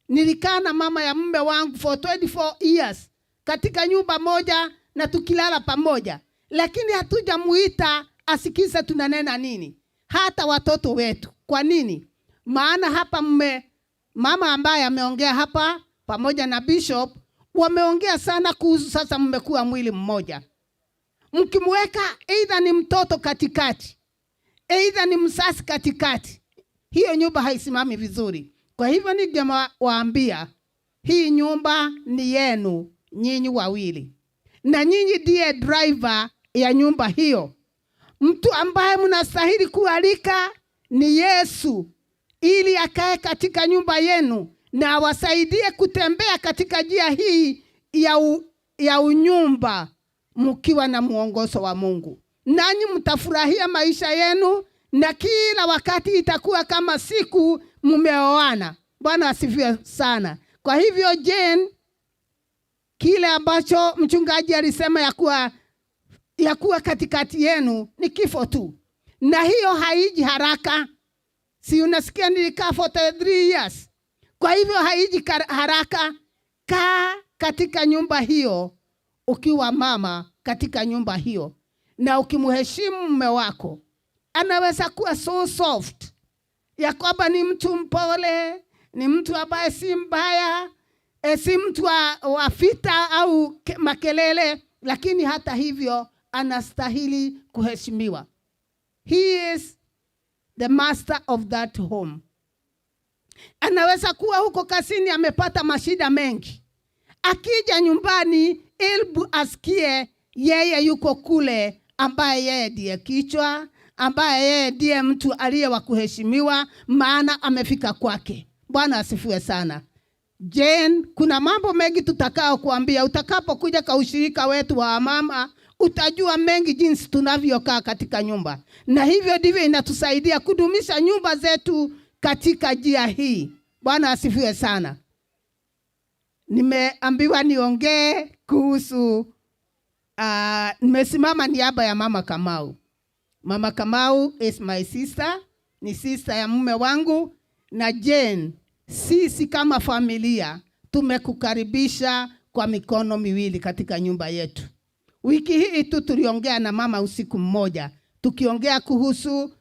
S8: Nilikaa na mama ya mume wangu for 24 years katika nyumba moja na tukilala pamoja, lakini hatujamuita asikize tunanena nini, hata watoto wetu. Kwa nini? Maana hapa mama ambaye ameongea hapa pamoja na bishop wameongea sana kuhusu sasa mmekuwa mwili mmoja. Mkimweka either ni mtoto katikati, either ni msasi katikati, hiyo nyumba haisimami vizuri. Kwa hivyo ningewaambia, hii nyumba ni yenu nyinyi wawili, na nyinyi ndiye driver ya nyumba hiyo. Mtu ambaye mnastahili kualika ni Yesu, ili akae katika nyumba yenu na awasaidie kutembea katika njia hii ya unyumba, mkiwa na muongozo wa Mungu. Nanyi mtafurahia maisha yenu, na kila wakati itakuwa kama siku mmeoana. Bwana asifiwe sana. Kwa hivyo Jane, kile ambacho mchungaji alisema ya kuwa katikati yenu ni kifo tu, na hiyo haiji haraka. Si unasikia nilikaa for 3 years. Kwa hivyo haiji haraka. Kaa katika nyumba hiyo ukiwa mama katika nyumba hiyo, na ukimheshimu mume wako. Anaweza kuwa so soft ya kwamba ni mtu mpole, ni mtu ambaye si mbaya, si mtu wa vita au makelele, lakini hata hivyo anastahili kuheshimiwa. He is the master of that home. Anaweza kuwa huko kazini amepata mashida mengi, akija nyumbani elbu asikie yeye yuko kule, ambaye yeye ndiye kichwa, ambaye yeye ndiye mtu aliye wa kuheshimiwa, maana amefika kwake. Bwana asifiwe sana. Jane, kuna mambo mengi tutakao kuambia. Utakapokuja kwa ushirika wetu wa mama, utajua mengi jinsi tunavyokaa katika nyumba, na hivyo ndivyo inatusaidia kudumisha nyumba zetu katika njia hii. Bwana asifiwe sana. Nimeambiwa niongee kuhusu nimesimama niaba ya mama Kamau. Mama Kamau is my sister, ni sister ya mume wangu. Na Jane, sisi kama familia tumekukaribisha kwa mikono miwili katika nyumba yetu. Wiki hii tu tuliongea na mama usiku mmoja, tukiongea kuhusu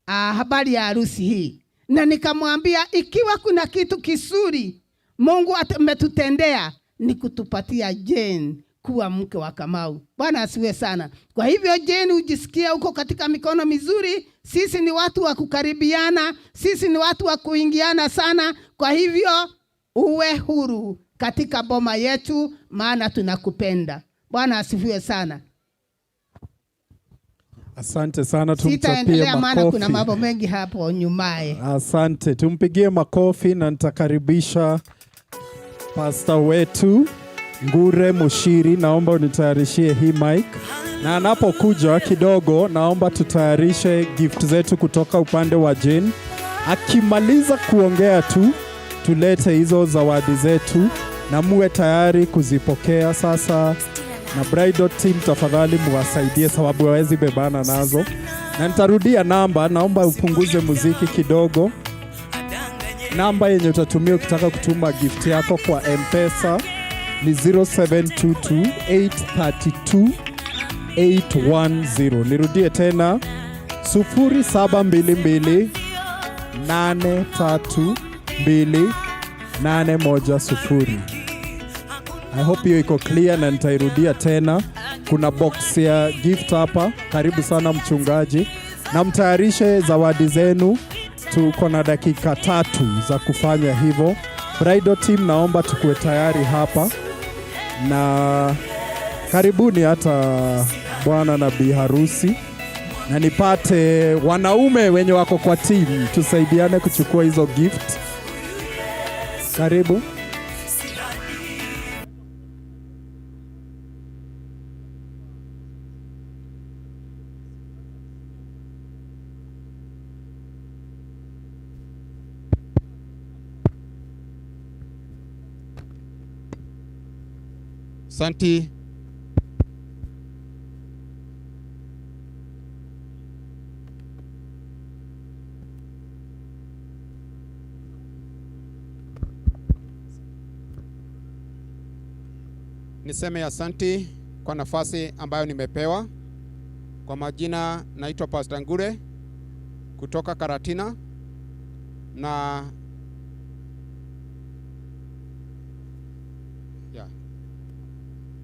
S8: habari ya harusi hii. na nikamwambia ikiwa kuna kitu kizuri Mungu ametutendea ni kutupatia Jane kuwa mke wa Kamau. Bwana asiwe sana. Kwa hivyo Jane, ujisikia uko katika mikono mizuri. Sisi ni watu wa kukaribiana, sisi ni watu wa kuingiana sana. Kwa hivyo uwe huru katika boma yetu, maana tunakupenda. Bwana asifiwe sana.
S1: Asante sana, tumchapie makofi.
S8: Maana kuna mambo mengi hapo nyumaye.
S1: Asante, tumpigie makofi na nitakaribisha pastor wetu Ngure Mushiri. Naomba unitayarishie hii mic. Na anapokuja kidogo, naomba tutayarishe gift zetu kutoka upande wa Jane. Akimaliza kuongea tu, tulete hizo zawadi zetu na muwe tayari kuzipokea sasa. Na bridal team tafadhali muwasaidie sababu hawezi bebana nazo. Na nitarudia namba, naomba upunguze muziki kidogo. Namba yenye utatumia ukitaka kutuma gift yako kwa M-Pesa ni 0722832810. Nirudie tena 0722832810. I hope hiyo iko clear na nitairudia tena. Kuna box ya gift hapa. Karibu sana mchungaji. Na mtayarishe zawadi zenu. Tuko na dakika 3 za kufanya hivyo. Bridal team, naomba tukue tayari hapa. Na karibuni hata bwana na bi harusi. Na nipate wanaume wenye wako kwa team tusaidiane kuchukua hizo gift. Karibu.
S9: Santi. Niseme asante kwa nafasi ambayo nimepewa. Kwa majina naitwa Pastor Ngure kutoka Karatina, na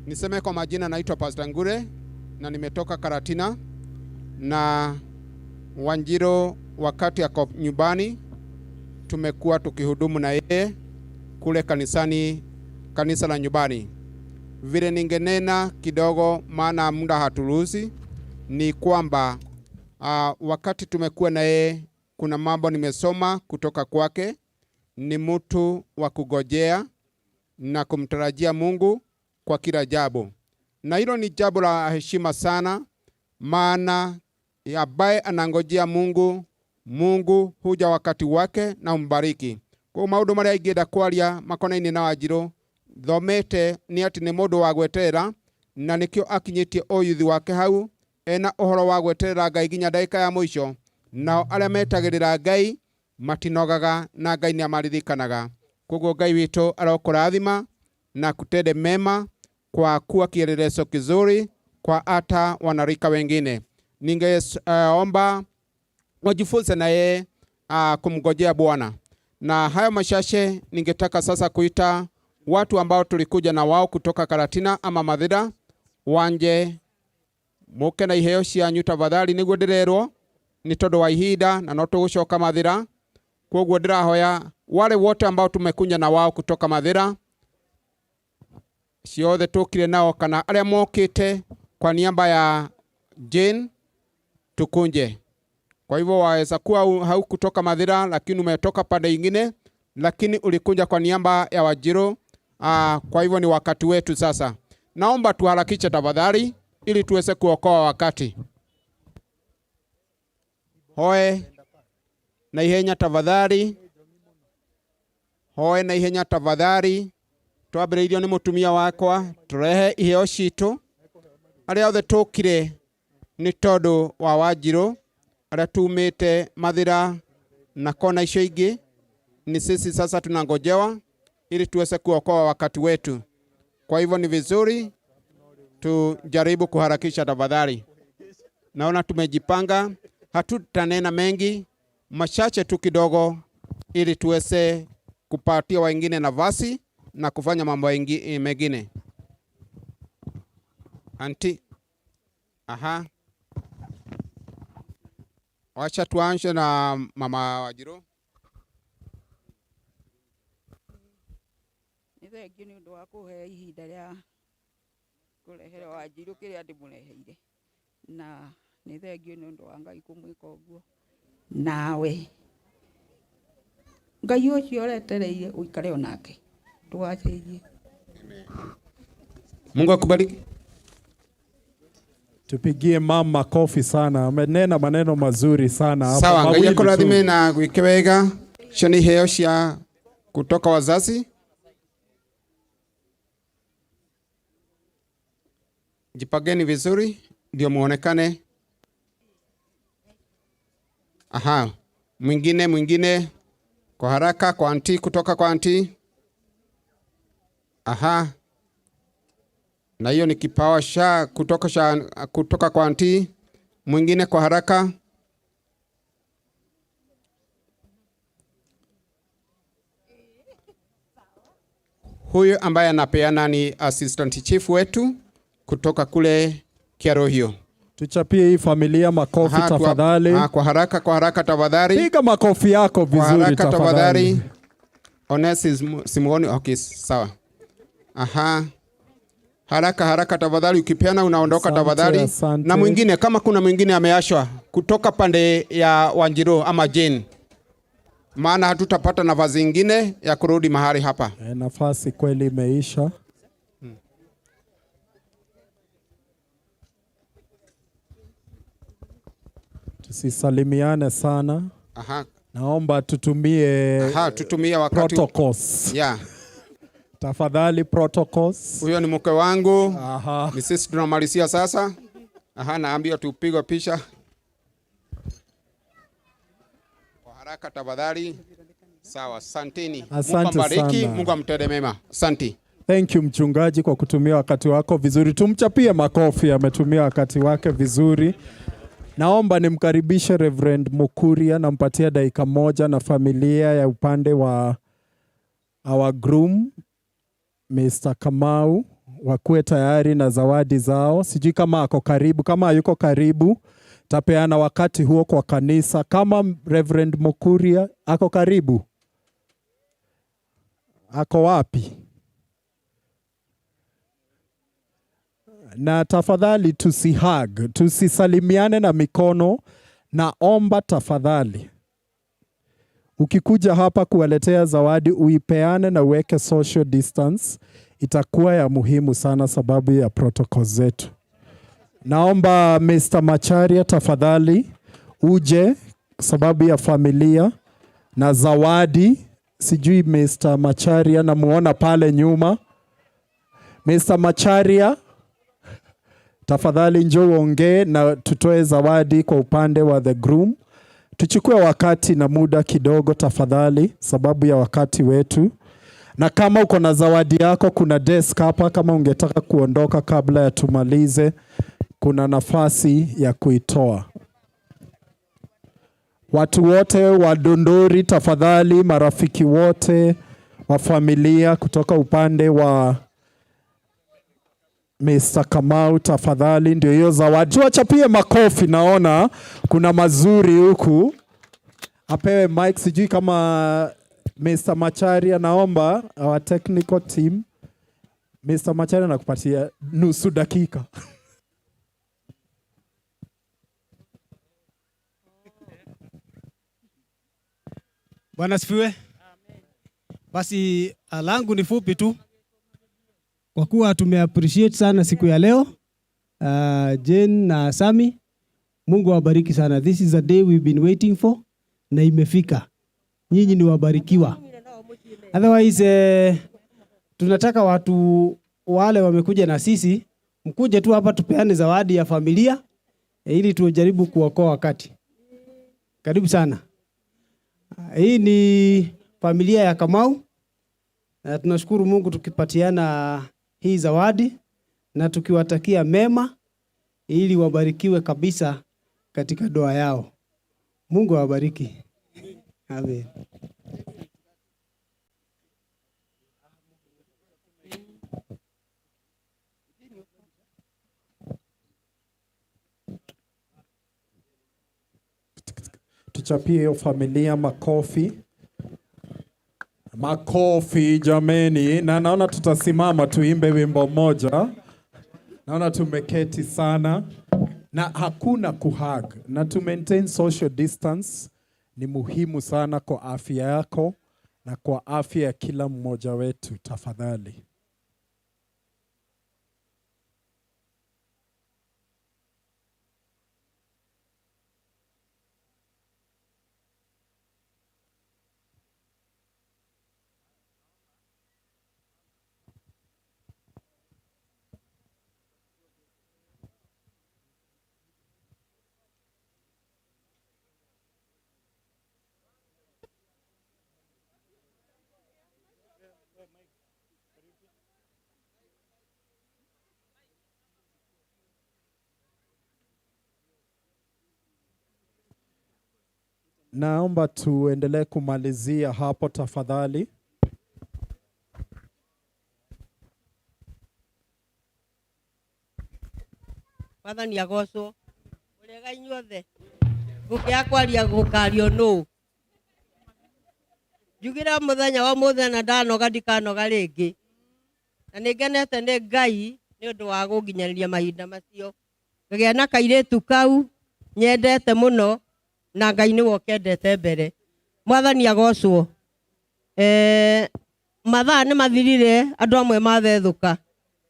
S9: niseme kwa majina naitwa Pastor Ngure na nimetoka Karatina, na Wanjiro wakati yako nyumbani tumekuwa tukihudumu na yeye kule kanisani, kanisa la nyumbani. Vile ningenena kidogo maana muda haturuhusi ni kwamba wakati tumekuwa na yeye kuna mambo nimesoma kutoka kwake. Ni mtu wa kugojea na kumtarajia Mungu kwa kila jambo. Na hilo ni jambo la heshima sana, maana ambaye anangojea Mungu, Mungu huja wakati wake na umbariki. Kwa maundu maria ingenda kwaria makonaini na Wanjiro, thomete ni ati ni mundu wa gweterera, na nikio akinyitie oyuthi wake hau ena uhoro wa gweterera Ngai ginya ndagika ya mwisho. Nao aria metagirira Ngai matinogaga na Ngai ni amaririkanaga. Koguo Ngai witu arokurathima na kutende mema kwa kuwa kielelezo kizuri kwa hata wanarika wengine. Ningeomba wajifunze na yeye kumgojea Bwana. Na hayo machache ningetaka sasa kuita watu ambao tulikuja na wao kutoka Karatina ama Mathira wanje muke na iheo cianyu tafadhali niguo ndirerwo ni tondu wa ihinda na no tugucoka Mathira. Koguo ndirahoya wale wote ambao tumekuja na wao kutoka Mathira, ciothe tukire nao kana aria mokite kwa niaba ya Jane tukunje. Kwa hivyo waweza kuwa hau kutoka Mathira lakini umetoka pande nyingine, lakini ulikuja kwa niaba ya Wanjiro. Kwa hivyo ni wakati wetu sasa. Naomba tuharakishe tafadhali ili tuweze kuokoa wakati. Hoe na ihenya tafadhali. Hoe na ihenya tafadhali. Twambĩrĩirio nĩ mũtumia wakwa turehe iheo citu aria othe tukire ni tondu wa Wanjiro aria tumite Mathira na kona icio ingi. Ni sisi sasa tunangojewa ili tuweze kuokoa wakati wetu. Kwa hivyo ni vizuri tujaribu kuharakisha tafadhali. Naona tumejipanga, hatutanena mengi machache tu kidogo ili tuweze kupatia wengine nafasi na kufanya mambo mengine. Anti. Aha. Wacha tuanze na Mama Wajiro.
S10: Nithengio nĩ ũndũ wa kũhe ihinda rĩa kũrehere Wanjiru kĩrĩa ndĩmũreheire, na nithengio nĩ ũndũ wa Ngai kũmwĩka ũguo nawe. Ngai ũcio ũretereire ũikare onake ndũgacenjie.
S9: Mungu akubariki.
S1: Tupigie mama makofi sana. Amenena maneno mazuri sana.
S9: Sawa, Ngai akurathime na gwike wega. Cio nĩ iheo cia kutoka wazazi. Jipageni vizuri ndio muonekane. Aha, mwingine kwa haraka kwa anti, kutoka kwa anti. Aha. Na hiyo ni kipawa kutoka kwa anti. Mwingine kwa haraka. Huyu ambaye anapeana ni assistant chief wetu kutoka kule Kiarohio. Tuchapie hii familia makofi tafadhali. Kwa haraka tafadhali. Piga makofi yako vizuri tafadhali. Simuoni. Okay, sawa. Aha. Haraka tafadhali, ukipeana unaondoka tafadhali. Na mwingine, kama kuna mwingine ameashwa kutoka pande ya Wanjiru ama Jane, maana hatutapata nafasi nyingine ya kurudi mahali hapa.
S1: Nafasi kweli imeisha. Tusisalimiane sana. Aha. Naomba tutumie wakati protocols. Yeah. Tafadhali protocols.
S9: Huyo ni mke wangu. Aha. Ni sisi tunamalizia sasa. Aha, naambia tupigwe picha. Kwa haraka tafadhali. Sawa, asanteni.
S1: Asante sana.
S9: Mungu amtende mema. Asante.
S1: Thank you mchungaji kwa kutumia wakati wako vizuri. Tumchapie makofi, ametumia wakati wake vizuri. Naomba nimkaribishe Reverend Mukuria, nampatia dakika moja na familia ya upande wa our groom Mr. Kamau wakuwe tayari na zawadi zao. Sijui kama ako karibu, kama yuko karibu tapeana wakati huo kwa kanisa. Kama Reverend Mukuria ako karibu, ako wapi? Na tafadhali tusihug, tusisalimiane na mikono. Naomba tafadhali, ukikuja hapa kuwaletea zawadi uipeane na uweke social distance. Itakuwa ya muhimu sana sababu ya protocol zetu. Naomba Mr. Macharia tafadhali uje sababu ya familia na zawadi. Sijui Mr. Macharia, namuona pale nyuma. Mr. Macharia tafadhali njoo uongee na tutoe zawadi kwa upande wa the groom. Tuchukue wakati na muda kidogo tafadhali sababu ya wakati wetu. Na kama uko na zawadi yako, kuna desk hapa, kama ungetaka kuondoka kabla ya tumalize, kuna nafasi ya kuitoa. Watu wote wa Dondori tafadhali, marafiki wote wa familia kutoka upande wa Mr. Kamau tafadhali, ndio hiyo zawadi. Tuwachapie makofi, naona kuna mazuri huku. Apewe mic, sijui kama Mr. Macharia, naomba our technical team. Mr. Macharia nakupatia nusu dakika.
S11: Bwana asifiwe. Basi langu ni fupi tu. Kwa kuwa tumeappreciate sana siku ya leo. Jane na Sammy, Mungu awabariki sana. This is a day we've been waiting for na imefika. Nyinyi ni wabarikiwa. Otherwise tunataka watu wale wamekuja na sisi mkuje tu hapa tupeane zawadi ya familia ili tujaribu kuokoa wakati. Karibu sana. Hii ni familia ya Kamau. Tunashukuru Mungu tukipatiana hii zawadi na tukiwatakia mema ili wabarikiwe kabisa katika doa yao. Mungu awabariki. Amen.
S1: Tuchapie hiyo familia makofi. Makofi jameni. Na naona tutasimama tuimbe wimbo moja. Naona tumeketi sana. Na hakuna kuhug. Na to maintain social distance ni muhimu sana kwa afya yako na kwa afya ya kila mmoja wetu. Tafadhali. Naomba tuendelee kumalizia hapo tafadhali.
S12: Mwathani agocwo urega inyuothe gukiakwaria gukario no njugira muthenya wa muthenya ndanoga ndikanoga ringi na ningenete ni Ngai ni undu wa gunginyaniria mahinda macio ngagia na kairitu kau nyendete muno na Ngai ni wokendete mbere. Mwathani agocwo mathaa ni mathirire andu amwe mathethuka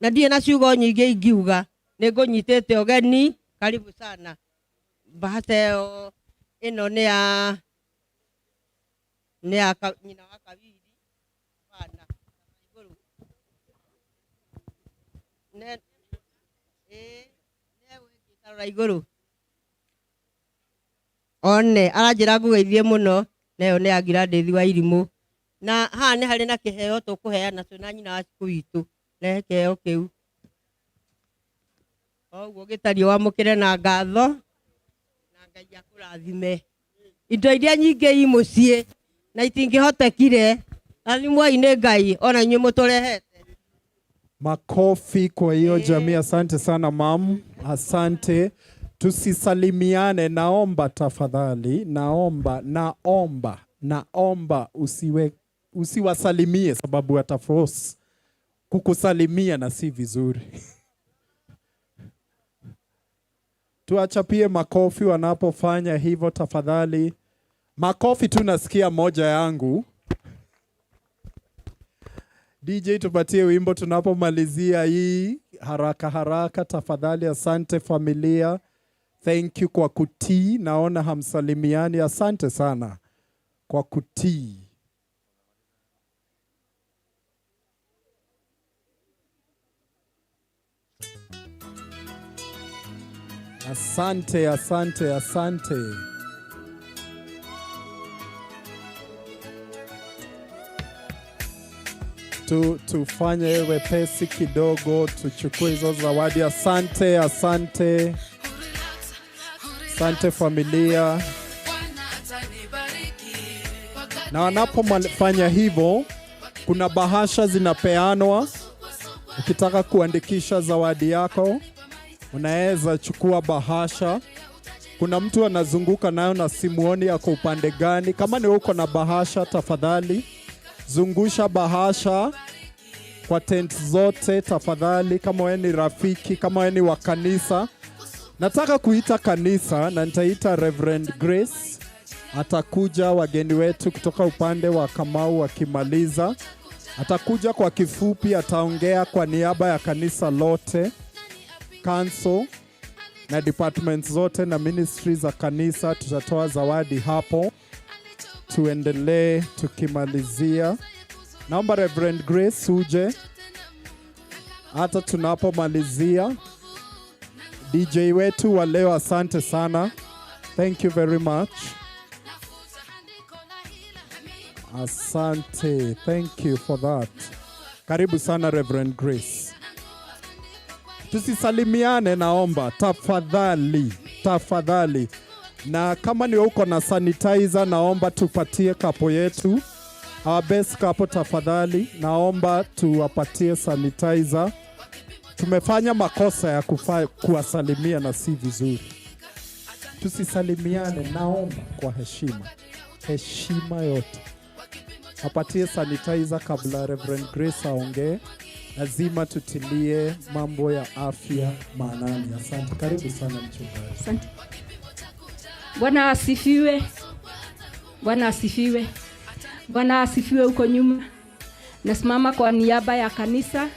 S12: na ndie na ciugo nyingi ingiuga nigunyitete ogeni. Karibu sana. Bahaseo ino ni ya nyina wa Kawiri bana iguru ne wikitara iguru one aranjira ngugeithie muno nayo ni agira ndethi wa irimu na haha ni hari na kiheo tukuheana tuna nyina wa ciku witu na kiheo kiu oguo gitario wamukire na ngatho na Ngai akurathime indo iria nyingi i mucii na itingihotekire athimwai ni Ngai ona inyuĩ muturehete.
S1: Makofi kwa hiyo jamii. Asante sana mam, asante. Tusisalimiane, naomba tafadhali, naomba usiwasalimie sababu wataforce kukusalimia na si vizuri. Tuachapie makofi wanapofanya hivyo tafadhali. Makofi tu nasikia moja yangu. DJ tupatie wimbo tunapomalizia hii haraka haraka tafadhali. Asante familia. Thank you kwa kutii. Naona hamsalimiani. Asante sana kwa kutii. Asante, asante, asante. Tufanye wepesi kidogo, tuchukue hizo zawadi. Asante, asante. Asante familia. Na wanapofanya hivyo, kuna bahasha zinapeanwa. Ukitaka kuandikisha zawadi yako, unaweza chukua bahasha. Kuna mtu anazunguka nayo na simuoni yako upande gani. Kama ni uko na bahasha tafadhali zungusha bahasha kwa tent zote tafadhali. Kama wewe ni rafiki, kama wewe ni wa kanisa, nataka kuita kanisa na nitaita Reverend Grace. Atakuja wageni wetu kutoka upande wa Kamau wakimaliza. Atakuja kwa kifupi, ataongea kwa niaba ya kanisa lote, council na departments zote na ministries za kanisa. Tutatoa zawadi hapo. Tuendelee tukimalizia. Naomba Reverend Grace uje hata tunapomalizia. DJ wetu wa leo, asante sana. Thank you very much. Asante. Thank you for that. Karibu sana Reverend Grace. Tusisalimiane naomba. Tafadhali. Tafadhali. Na kama ni uko na sanitizer, naomba tupatie kapo yetu. Our best kapo tafadhali, naomba tuwapatie sanitizer. Tumefanya makosa ya kuwasalimia na si vizuri. Tusisalimiane, naomba kwa heshima. Heshima yote. Apatie sanitizer kabla Reverend Grace aongee. Lazima tutilie mambo ya afya maanani. Asante. Karibu sana mchungaji.
S13: Asante. Bwana asifiwe. Bwana asifiwe. Bwana asifiwe huko nyuma. Nasimama kwa niaba ya kanisa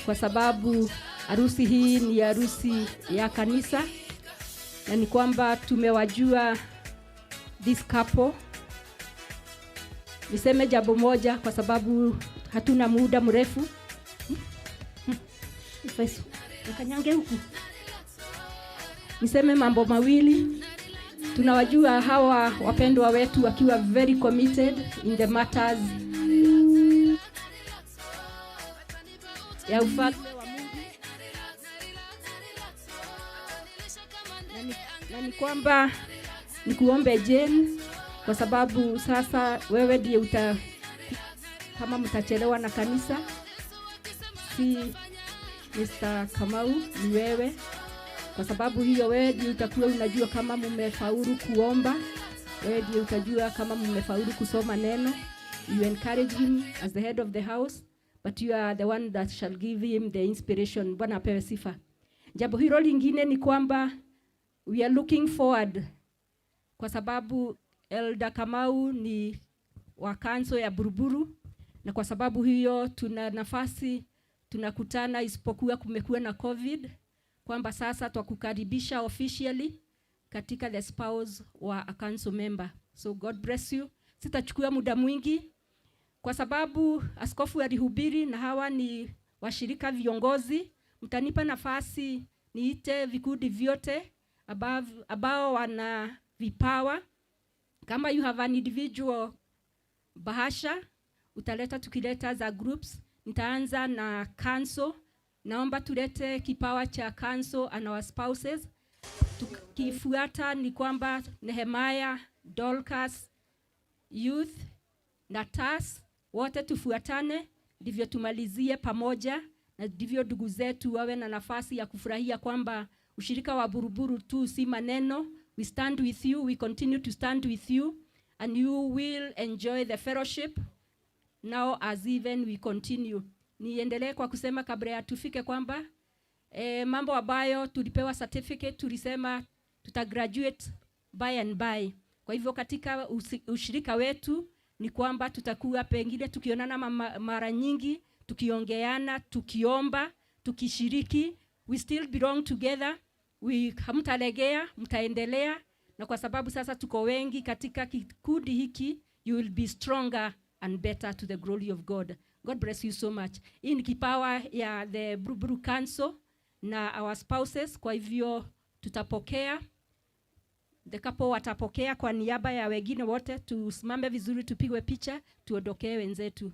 S13: kwa sababu harusi hii ni harusi ya kanisa, na ni kwamba tumewajua this couple. Niseme jambo moja kwa sababu hatuna muda mrefu. Nikanyange huku. Niseme mambo mawili. Tunawajua hawa wapendwa wetu wakiwa very committed in the matters ya ufalme wa Mungu. Na ni kwamba nikuombe Jane, kwa sababu sasa wewe ndiye kama mtachelewa na kanisa, si Mr. Kamau, ni wewe. Kwa sababu hiyo wewe ndiye utakuwa unajua kama mmefaulu kuomba, wewe ndiye utajua kama mmefaulu kusoma neno. You encourage him as the head of the house, but you are the one that shall give him the inspiration. Bwana apewe sifa. Jambo hilo lingine ni kwamba we are looking forward, kwa sababu Elder Kamau ni wa kanso ya Buruburu, na kwa sababu hiyo tuna nafasi tunakutana, isipokuwa kumekuwa na COVID, kwamba sasa twakukaribisha officially katika the spouse wa a council member. So God bless you. Sitachukua muda mwingi kwa sababu askofu alihubiri na hawa ni washirika viongozi. Mtanipa nafasi niite vikundi vyote ambao wana vipawa. Kama you have an individual bahasha, utaleta, tukileta za groups. Nitaanza na council. Naomba tulete kipawa cha council and our spouses. Tukifuata ni kwamba Nehemiah, Dorcas, Youth na TAS wote tufuatane, ndivyo tumalizie pamoja, na ndivyo ndugu zetu wawe na nafasi ya kufurahia kwamba ushirika wa Buruburu tu si maneno. We stand with you, we continue to stand with you, and you will enjoy the fellowship now as even we continue. Niendelee kwa kusema kabla ya tufike kwamba mambo ambayo tulipewa certificate tulisema tutagraduate by and by. Kwa hivyo katika ushirika wetu ni kwamba tutakuwa pengine tukionana mara nyingi, tukiongeana, tukiomba, tukishiriki. We still belong together. Hamtalegea, mtaendelea, na kwa sababu sasa tuko wengi katika kikundi hiki, you will be stronger and better to the glory of God. God bless you so much. Hii ni kipawa ya the Buruburu Council na our spouses. Kwa hivyo tutapokea, the couple watapokea kwa niaba ya wengine wote. Tusimame vizuri, tupigwe picha, tuondokee wenzetu.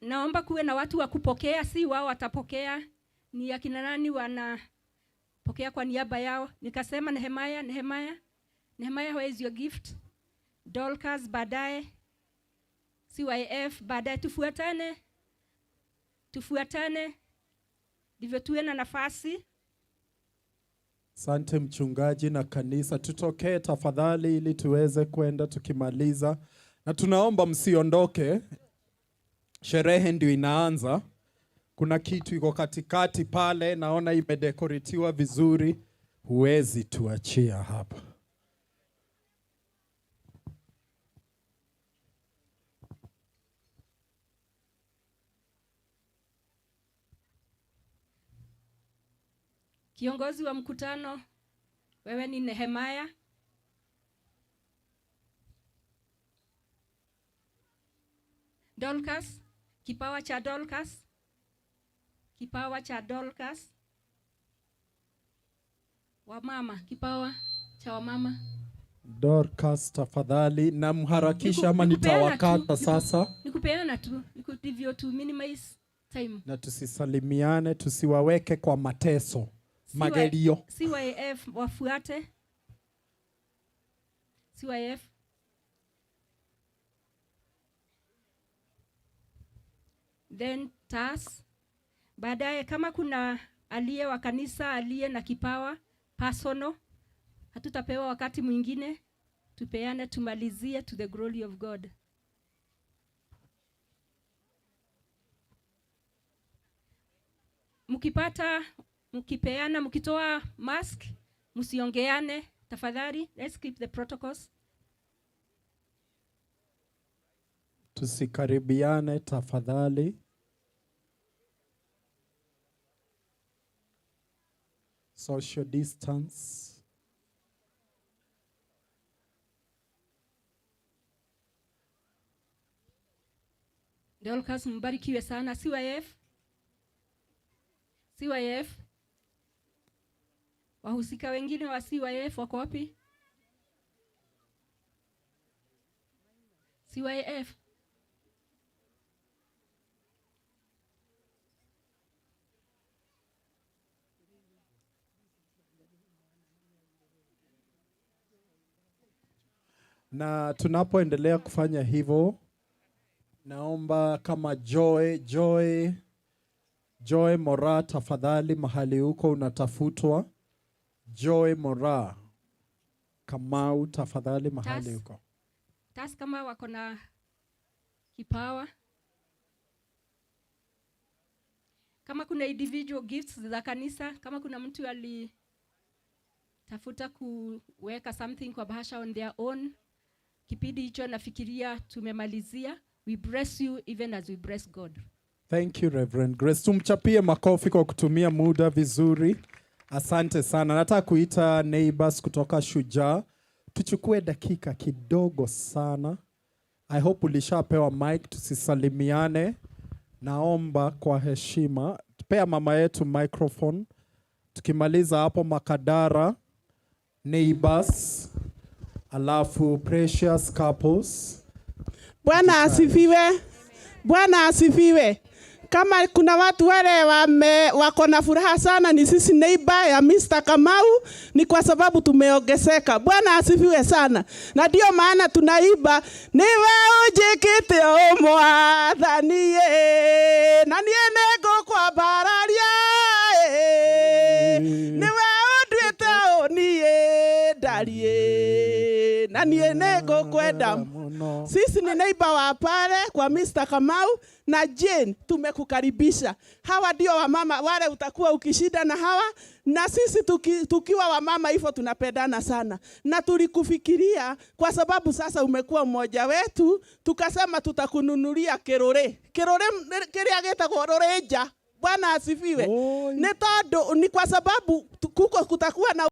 S13: Naomba kuwe na watu wa kupokea, si wao watapokea. Ni akina nani wanapokea kwa niaba yao? Nikasema Nehemiah, where is your gift? Dorcas baadaye, CYF baadaye. Tufuatane ndivyo tuwe na nafasi.
S1: Asante mchungaji na kanisa. Tutokee tafadhali ili tuweze kwenda tukimaliza, na tunaomba msiondoke. Sherehe ndio inaanza. Kuna kitu iko katikati pale, naona imedekoritiwa vizuri. Huwezi tuachia hapa.
S13: Kiongozi wa mkutano, wewe ni Nehemiah. Dorcas, Kipawa cha Dorcas. Kipawa cha Dorcas. Wamama, kipawa cha wamama.
S1: Dorcas tafadhali, na mharakisha ama nitawakata sasa.
S13: Nikupeana tu, ndivyo to minimize time.
S1: Na tusisalimiane, tusiwaweke kwa mateso. Magelio.
S13: CYF wafuate. CYF. Then TAS. Baadaye kama kuna aliye wa kanisa, aliye na kipawa personal, hatutapewa wakati mwingine, tupeane tumalizie to the glory of God. Mkipeana, mkitoa mask, msiongeane tafadhali. Let's keep the protocols.
S1: Tusikaribiane tafadhali. Social distance.
S13: Dorcas, mbarikiwe sana. CYF. CYF. Wahusika wengine wa CYF wako wapi? CYF.
S1: Na tunapoendelea kufanya hivyo, naomba kama Joy Mora tafadhali, mahali huko unatafutwa. Joy Mora Kamau tafadhali, mahali huko.
S13: TAS kama wako na kipawa. Kama kuna individual gifts za kanisa, kama kuna mtu tafuta kuweka something kwa bahasha on their own, kipindi hicho nafikiria tumemalizia. We bless you even as we bless God.
S1: Thank you Reverend Grace. Tumchapie makofi kwa kutumia muda vizuri. Asante sana. Nataka kuita neighbors kutoka Shujaa. Tuchukue dakika kidogo sana. I hope ulishapewa mic, tusisalimiane. Naomba kwa heshima, pea mama yetu microphone. Tukimaliza hapo Makadara, neighbors, alafu precious couples.
S14: Bwana asifiwe. Bwana asifiwe. Kama kuna watu wale wako na furaha sana, ni sisi neighbor ya Mr. Kamau, ni kwa sababu tumeongezeka. Bwana asifiwe sana. Na ndio maana tunaiba niwe ujikite omwathanie na niye nego kwa bararia niwe udwite onie darie na niye nego kwenda. Sisi ni neighbor wa pale kwa Mr. Kamau na Jane, tumekukaribisha. Hawa ndio wamama wale utakuwa ukishida na hawa, na sisi tukiwa wamama hivyo tunapendana sana. Na tulikufikiria kwa sababu sasa umekuwa mmoja wetu, tukasema tutakununulia kerore kiria getagwo roreja. Bwana asifiwe. Ni kwa sababu kutakuwa na